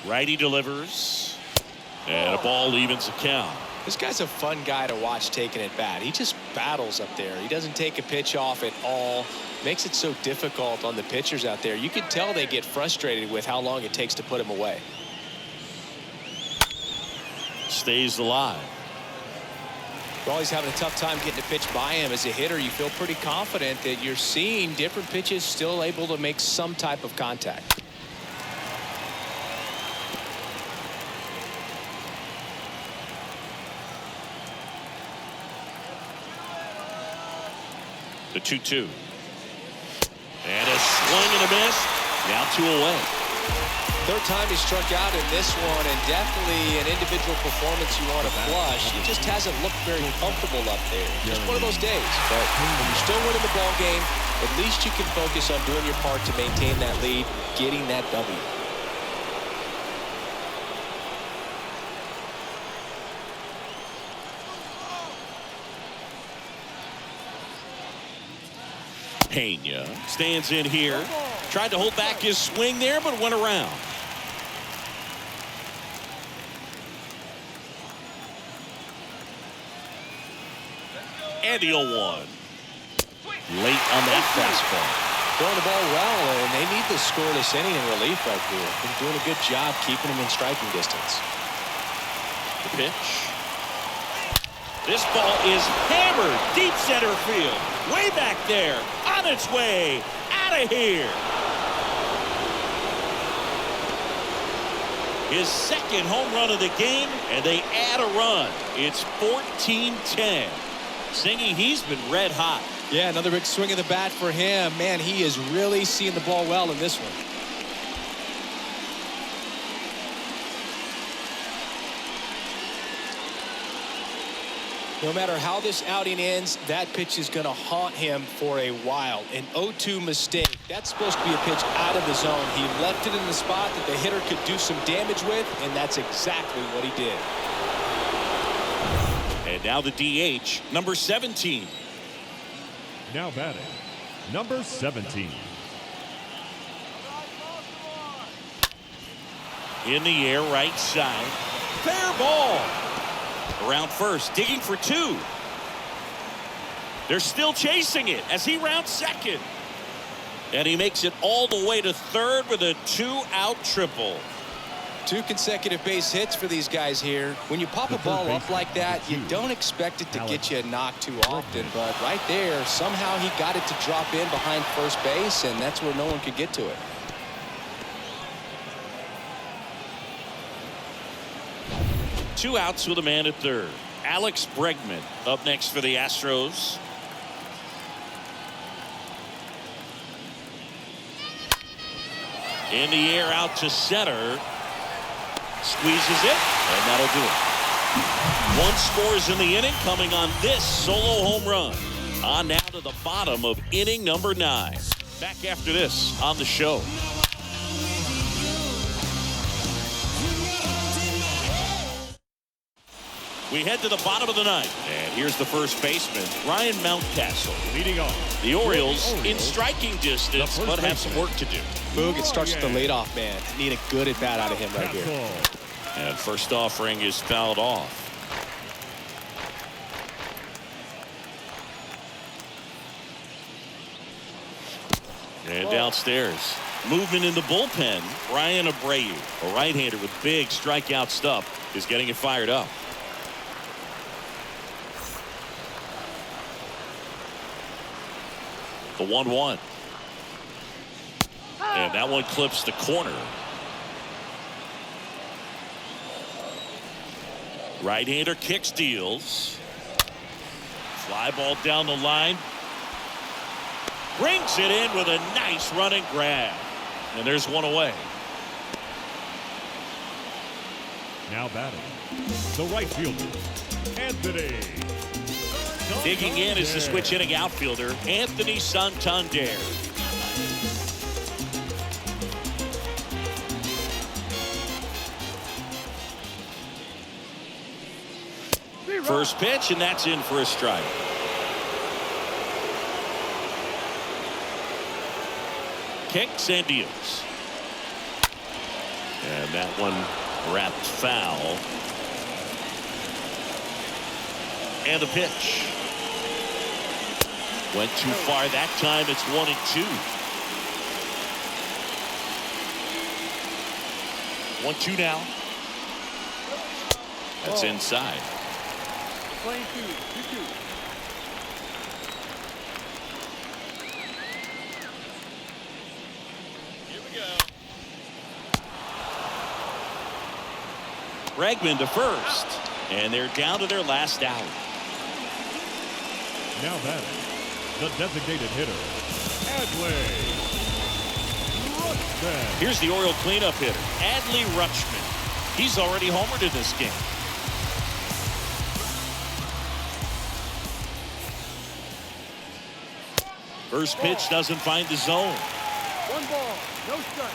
[SPEAKER 1] Righty delivers. And a ball evens the count.
[SPEAKER 2] This guy's a fun guy to watch taking at bat. He just battles up there. He doesn't take a pitch off at all. Makes it so difficult on the pitchers out there. You can tell they get frustrated with how long it takes to put him away.
[SPEAKER 1] Stays alive.
[SPEAKER 2] Well, he's having a tough time getting a pitch by him. As a hitter, you feel pretty confident that you're seeing different pitches still able to make some type of contact.
[SPEAKER 1] The 2-2. And a swing and a miss. Now 2 away.
[SPEAKER 2] Third time he struck out in this one, and definitely an individual performance you want to flush. He just hasn't looked very comfortable up there. Just one of those days. But when you're still winning the ball game, at least you can focus on doing your part to maintain that lead, getting that W.
[SPEAKER 1] Pena stands in here. Tried to hold back his swing there, but went around. And the 0-1. Late on that fastball.
[SPEAKER 2] Throwing the ball well, and they need the scoreless inning in relief right here. Been doing a good job keeping him in striking distance.
[SPEAKER 1] The pitch. This ball is hammered deep center field. Way back there. On its way. Out of here. His second home run of the game, and they add a run. It's 14-10. Singy, he's been red hot.
[SPEAKER 2] Yeah, another big swing of the bat for him. Man, he is really seeing the ball well in this one. No matter how this outing ends, that pitch is going to haunt him for a while. An 0-2 mistake. That's supposed to be a pitch out of the zone. He left it in the spot that the hitter could do some damage with, and that's exactly what he did.
[SPEAKER 1] And now the DH, number 17.
[SPEAKER 3] Now batting, number 17.
[SPEAKER 1] In the air, right side. Fair ball. Around first, digging for 2. They're still chasing it as he rounds second. And he makes it all the way to third with a 2-out triple.
[SPEAKER 2] 2 consecutive base hits for these guys here. When you pop a ball up like that, you don't expect it to get you a knock too often. But right there, somehow he got it to drop in behind first base, and that's where no one could get to it.
[SPEAKER 1] Two outs with a man at third. Alex Bregman up next for the Astros. In the air, out to center. Squeezes it, and that'll do it. 1 scores in the inning, coming on this solo home run. On now to the bottom of inning number 9. Back after this on the show. We head to the bottom of the 9th, and here's the first baseman, Ryan Mountcastle.
[SPEAKER 3] Leading off,
[SPEAKER 1] The Orioles in striking distance, but have some work to do.
[SPEAKER 2] Boog, it starts with the leadoff man. Need a good at bat out of him right here.
[SPEAKER 1] And first offering is fouled off. And downstairs, movement in the bullpen. Ryan Abreu, a right-hander with big strikeout stuff, is getting it fired up. The 1-1. And that one clips the corner. Right-hander kicks, deals. Fly ball down the line. Brings it in with a nice running grab. And there's one away.
[SPEAKER 3] now batting, the right fielder, Anthony.
[SPEAKER 1] Digging in is the switch hitting outfielder, Anthony Santander. First pitch, and that's in for a strike. Kicks and deals. And that one wrapped foul. And the pitch. Went too far that time. It's 1-2. 1-2 now. That's inside.
[SPEAKER 4] Playing 2-2. Here we go.
[SPEAKER 1] Bregman to first. And they're down to their last out.
[SPEAKER 3] Now batting, the designated hitter, Adley Rutschman.
[SPEAKER 1] Here's the Oriole cleanup hitter, Adley Rutschman. He's already homered in this game. First pitch doesn't find the zone.
[SPEAKER 4] 1 ball, no strike.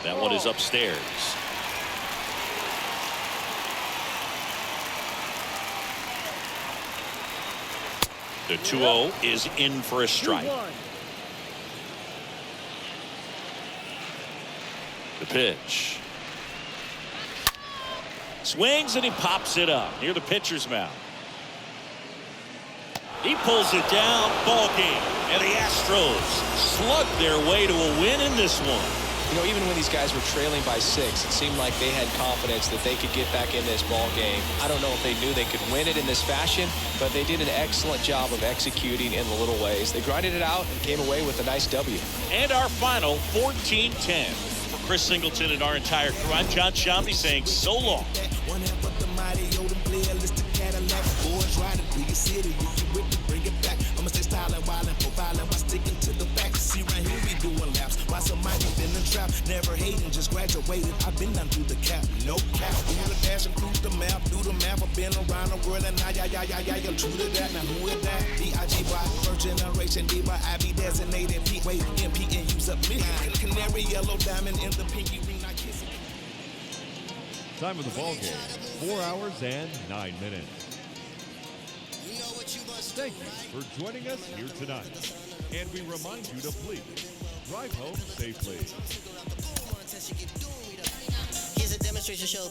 [SPEAKER 1] That one is upstairs. The 2-0 is in for a strike.
[SPEAKER 4] 2-1.
[SPEAKER 1] The pitch. Swings and he pops it up near the pitcher's mound. He pulls it down. Ball game. And the Astros slug their way to a win in this one.
[SPEAKER 2] You know, even when these guys were trailing by 6, it seemed like they had confidence that they could get back in this ball game. I don't know if they knew they could win it in this fashion, but they did an excellent job of executing in the little ways. They grinded it out and came away with a nice W.
[SPEAKER 1] And our final 14-10. For Chris Singleton and our entire crew, I'm John Shamney saying so long.
[SPEAKER 5] Never hating, just graduated. I've been down through the cap, no cap. Do the dash and cruise the map, do the map. I've been around the world and I'm true to that. Now who is that? D-I-G-Y, first generation diva. I be designated P-Wade, MP, and use up me. Canary yellow diamond in the pinky ring. I kiss it.
[SPEAKER 3] Time of the ball game, 4 hours and 9 minutes. Thank you for joining us here tonight. And we remind you to please drive home safely.
[SPEAKER 6] Here's a demonstration show.